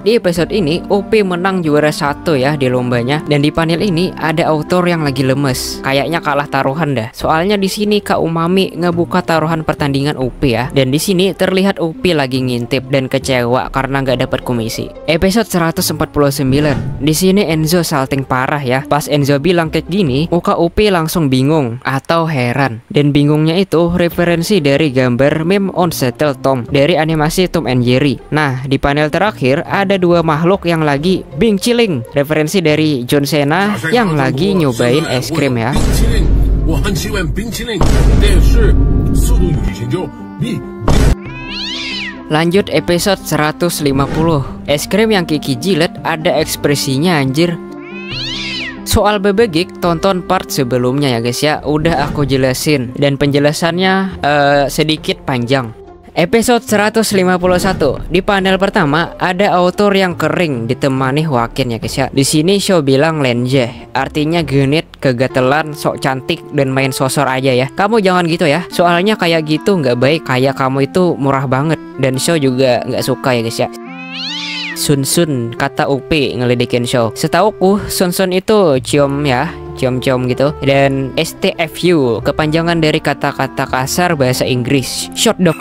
Di episode ini OP menang juara 1 ya di lombanya. Dan di panel ini ada autor yang lagi lemes. Kayaknya kalah taruhan dah. Soalnya di sini Kak Umami ngebuka taruhan pertandingan OP ya. Dan di sini terlihat OP lagi ngintip dan kecewa karena nggak dapat komisi. Episode 149. Di sini Enzo salting parah ya. Pas Enzo bilang kayak gini, muka OP langsung bingung atau heran. Dan bingungnya itu referensi dari gambar meme Unsettled Tom dari animasi Tom and Jerry. Nah, di panel terakhir ada dua makhluk yang lagi Bing Chilling, referensi dari John Cena yang lagi nyobain es krim ya. Lanjut episode 150. Es krim yang Kiki jilat ada ekspresinya anjir. Soal bebegik tonton part sebelumnya ya guys ya. Udah aku jelasin dan penjelasannya sedikit panjang. Episode 151. Di panel pertama ada autor yang kering ditemani Joaquin ya guys ya. Di sini Show bilang lenje, artinya genit, kegatelan, sok cantik dan main sosor aja ya. Kamu jangan gitu ya. Soalnya kayak gitu nggak baik, kayak kamu itu murah banget. Dan Show juga nggak suka ya guys ya. Sun kata Upi ngeledekin Show. Setauku Sun itu cium ya, cium-cium gitu. Dan STFU kepanjangan dari kata-kata kasar bahasa Inggris. Short dog.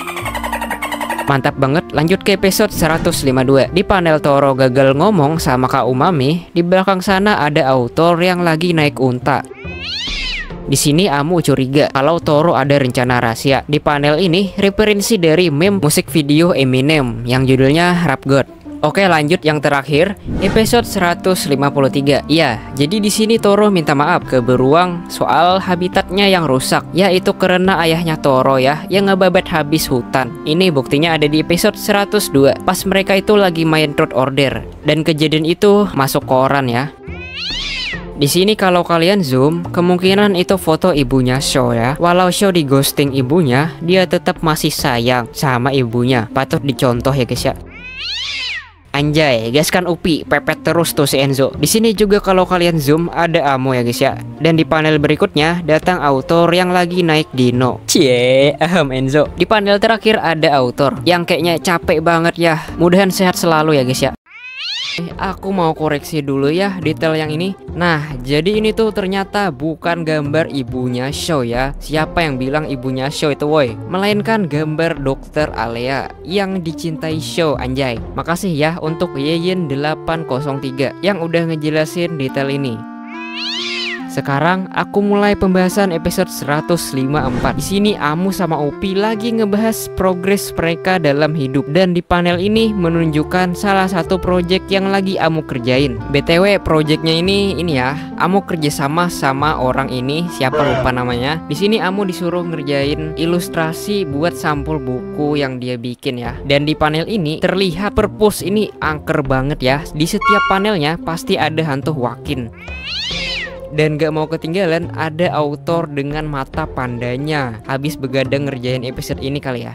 Mantap banget. Lanjut ke episode 152. Di panel Toro gagal ngomong sama Kak Umami, di belakang sana ada autor yang lagi naik unta. Di sini Amu curiga kalau Toro ada rencana rahasia. Di panel ini referensi dari meme musik video Eminem yang judulnya Rap God. Oke, lanjut yang terakhir, episode 153. Iya, jadi di sini Toro minta maaf ke beruang soal habitatnya yang rusak, yaitu karena ayahnya Toro ya yang ngebabat habis hutan. Ini buktinya ada di episode 102 pas mereka itu lagi main Truth Order dan kejadian itu masuk koran ya. Di sini kalau kalian zoom, kemungkinan itu foto ibunya Shaw ya. Walau Shaw di ghosting ibunya, dia tetap masih sayang sama ibunya. Patut dicontoh ya guys ya. Anjay, gas kan Upi, pepet terus tuh si Enzo. Di sini juga kalau kalian zoom ada Amo ya guys ya. Dan di panel berikutnya datang autor yang lagi naik dino. Cie, Enzo. Di panel terakhir ada autor yang kayaknya capek banget ya. Mudahan sehat selalu ya guys ya. Aku mau koreksi dulu ya detail yang ini. Nah, jadi ini tuh ternyata bukan gambar ibunya Shaw ya. Siapa yang bilang ibunya Shaw itu woi? Melainkan gambar Dokter Alea yang dicintai Shaw, anjay. Makasih ya untuk Yeyen 803 yang udah ngejelasin detail ini. Sekarang aku mulai pembahasan episode 154. Di sini Amu sama Upi lagi ngebahas progres mereka dalam hidup dan di panel ini menunjukkan salah satu project yang lagi Amu kerjain. BTW projectnya ini ya, Amu kerjasama sama orang ini, siapa lupa namanya. Di sini Amu disuruh ngerjain ilustrasi buat sampul buku yang dia bikin ya. Dan di panel ini terlihat purpose ini angker banget ya. Di setiap panelnya pasti ada hantu Wakin. Dan gak mau ketinggalan ada autor dengan mata pandanya habis begadang ngerjain episode ini kali ya.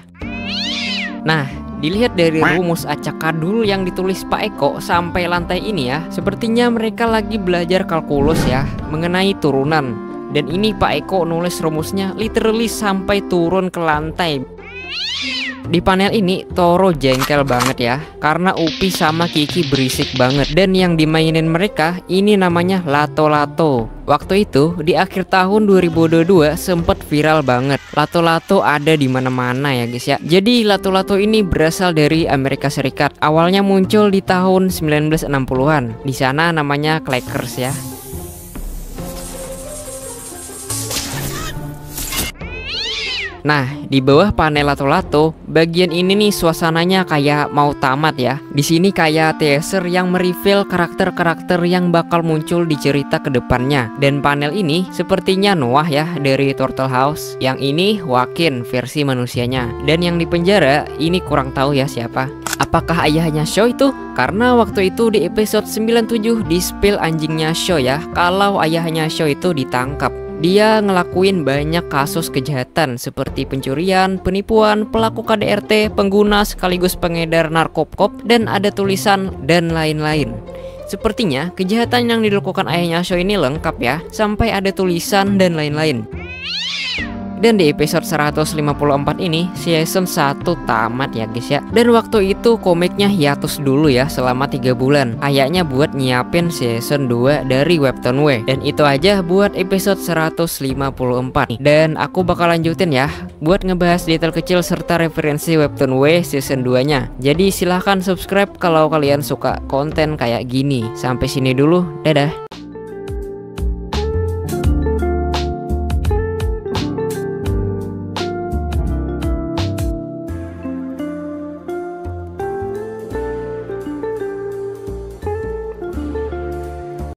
Nah, dilihat dari rumus acakadul yang ditulis Pak Eko sampai lantai ini ya, sepertinya mereka lagi belajar kalkulus ya mengenai turunan. Dan ini Pak Eko nulis rumusnya literally sampai turun ke lantai. Di panel ini Toro jengkel banget ya karena Upi sama Kiki berisik banget. Dan yang dimainin mereka ini namanya lato-lato. Waktu itu di akhir tahun 2022 sempet viral banget. Lato-lato ada di mana-mana ya guys ya. Jadi lato-lato ini berasal dari Amerika Serikat. Awalnya muncul di tahun 1960-an. Di sana namanya clackers ya. Nah, di bawah panel lato-lato, bagian ini nih suasananya kayak mau tamat ya. Di sini kayak teaser yang mereveal karakter-karakter yang bakal muncul di cerita kedepannya. Dan panel ini sepertinya Noah ya dari Turtle House. Yang ini Wakin versi manusianya. Dan yang di penjara ini kurang tahu ya siapa. Apakah ayahnya Shaw itu? Karena waktu itu di episode 97 di spill anjingnya Shaw ya, kalau ayahnya Shaw itu ditangkap. Dia ngelakuin banyak kasus kejahatan seperti pencurian, penipuan, pelaku KDRT, pengguna sekaligus pengedar narkop, dan ada tulisan dan lain-lain. Sepertinya kejahatan yang dilakukan ayahnya Shaw ini lengkap ya, sampai ada tulisan dan lain-lain. Dan di episode 154 ini season 1 tamat ya guys ya. Dan waktu itu komiknya hiatus dulu ya selama 3 bulan. Kayaknya buat nyiapin season 2 dari Webtoon W. Dan itu aja buat episode 154. Dan aku bakal lanjutin ya buat ngebahas detail kecil serta referensi Webtoon W season 2 nya. Jadi silahkan subscribe kalau kalian suka konten kayak gini. Sampai sini dulu, dadah.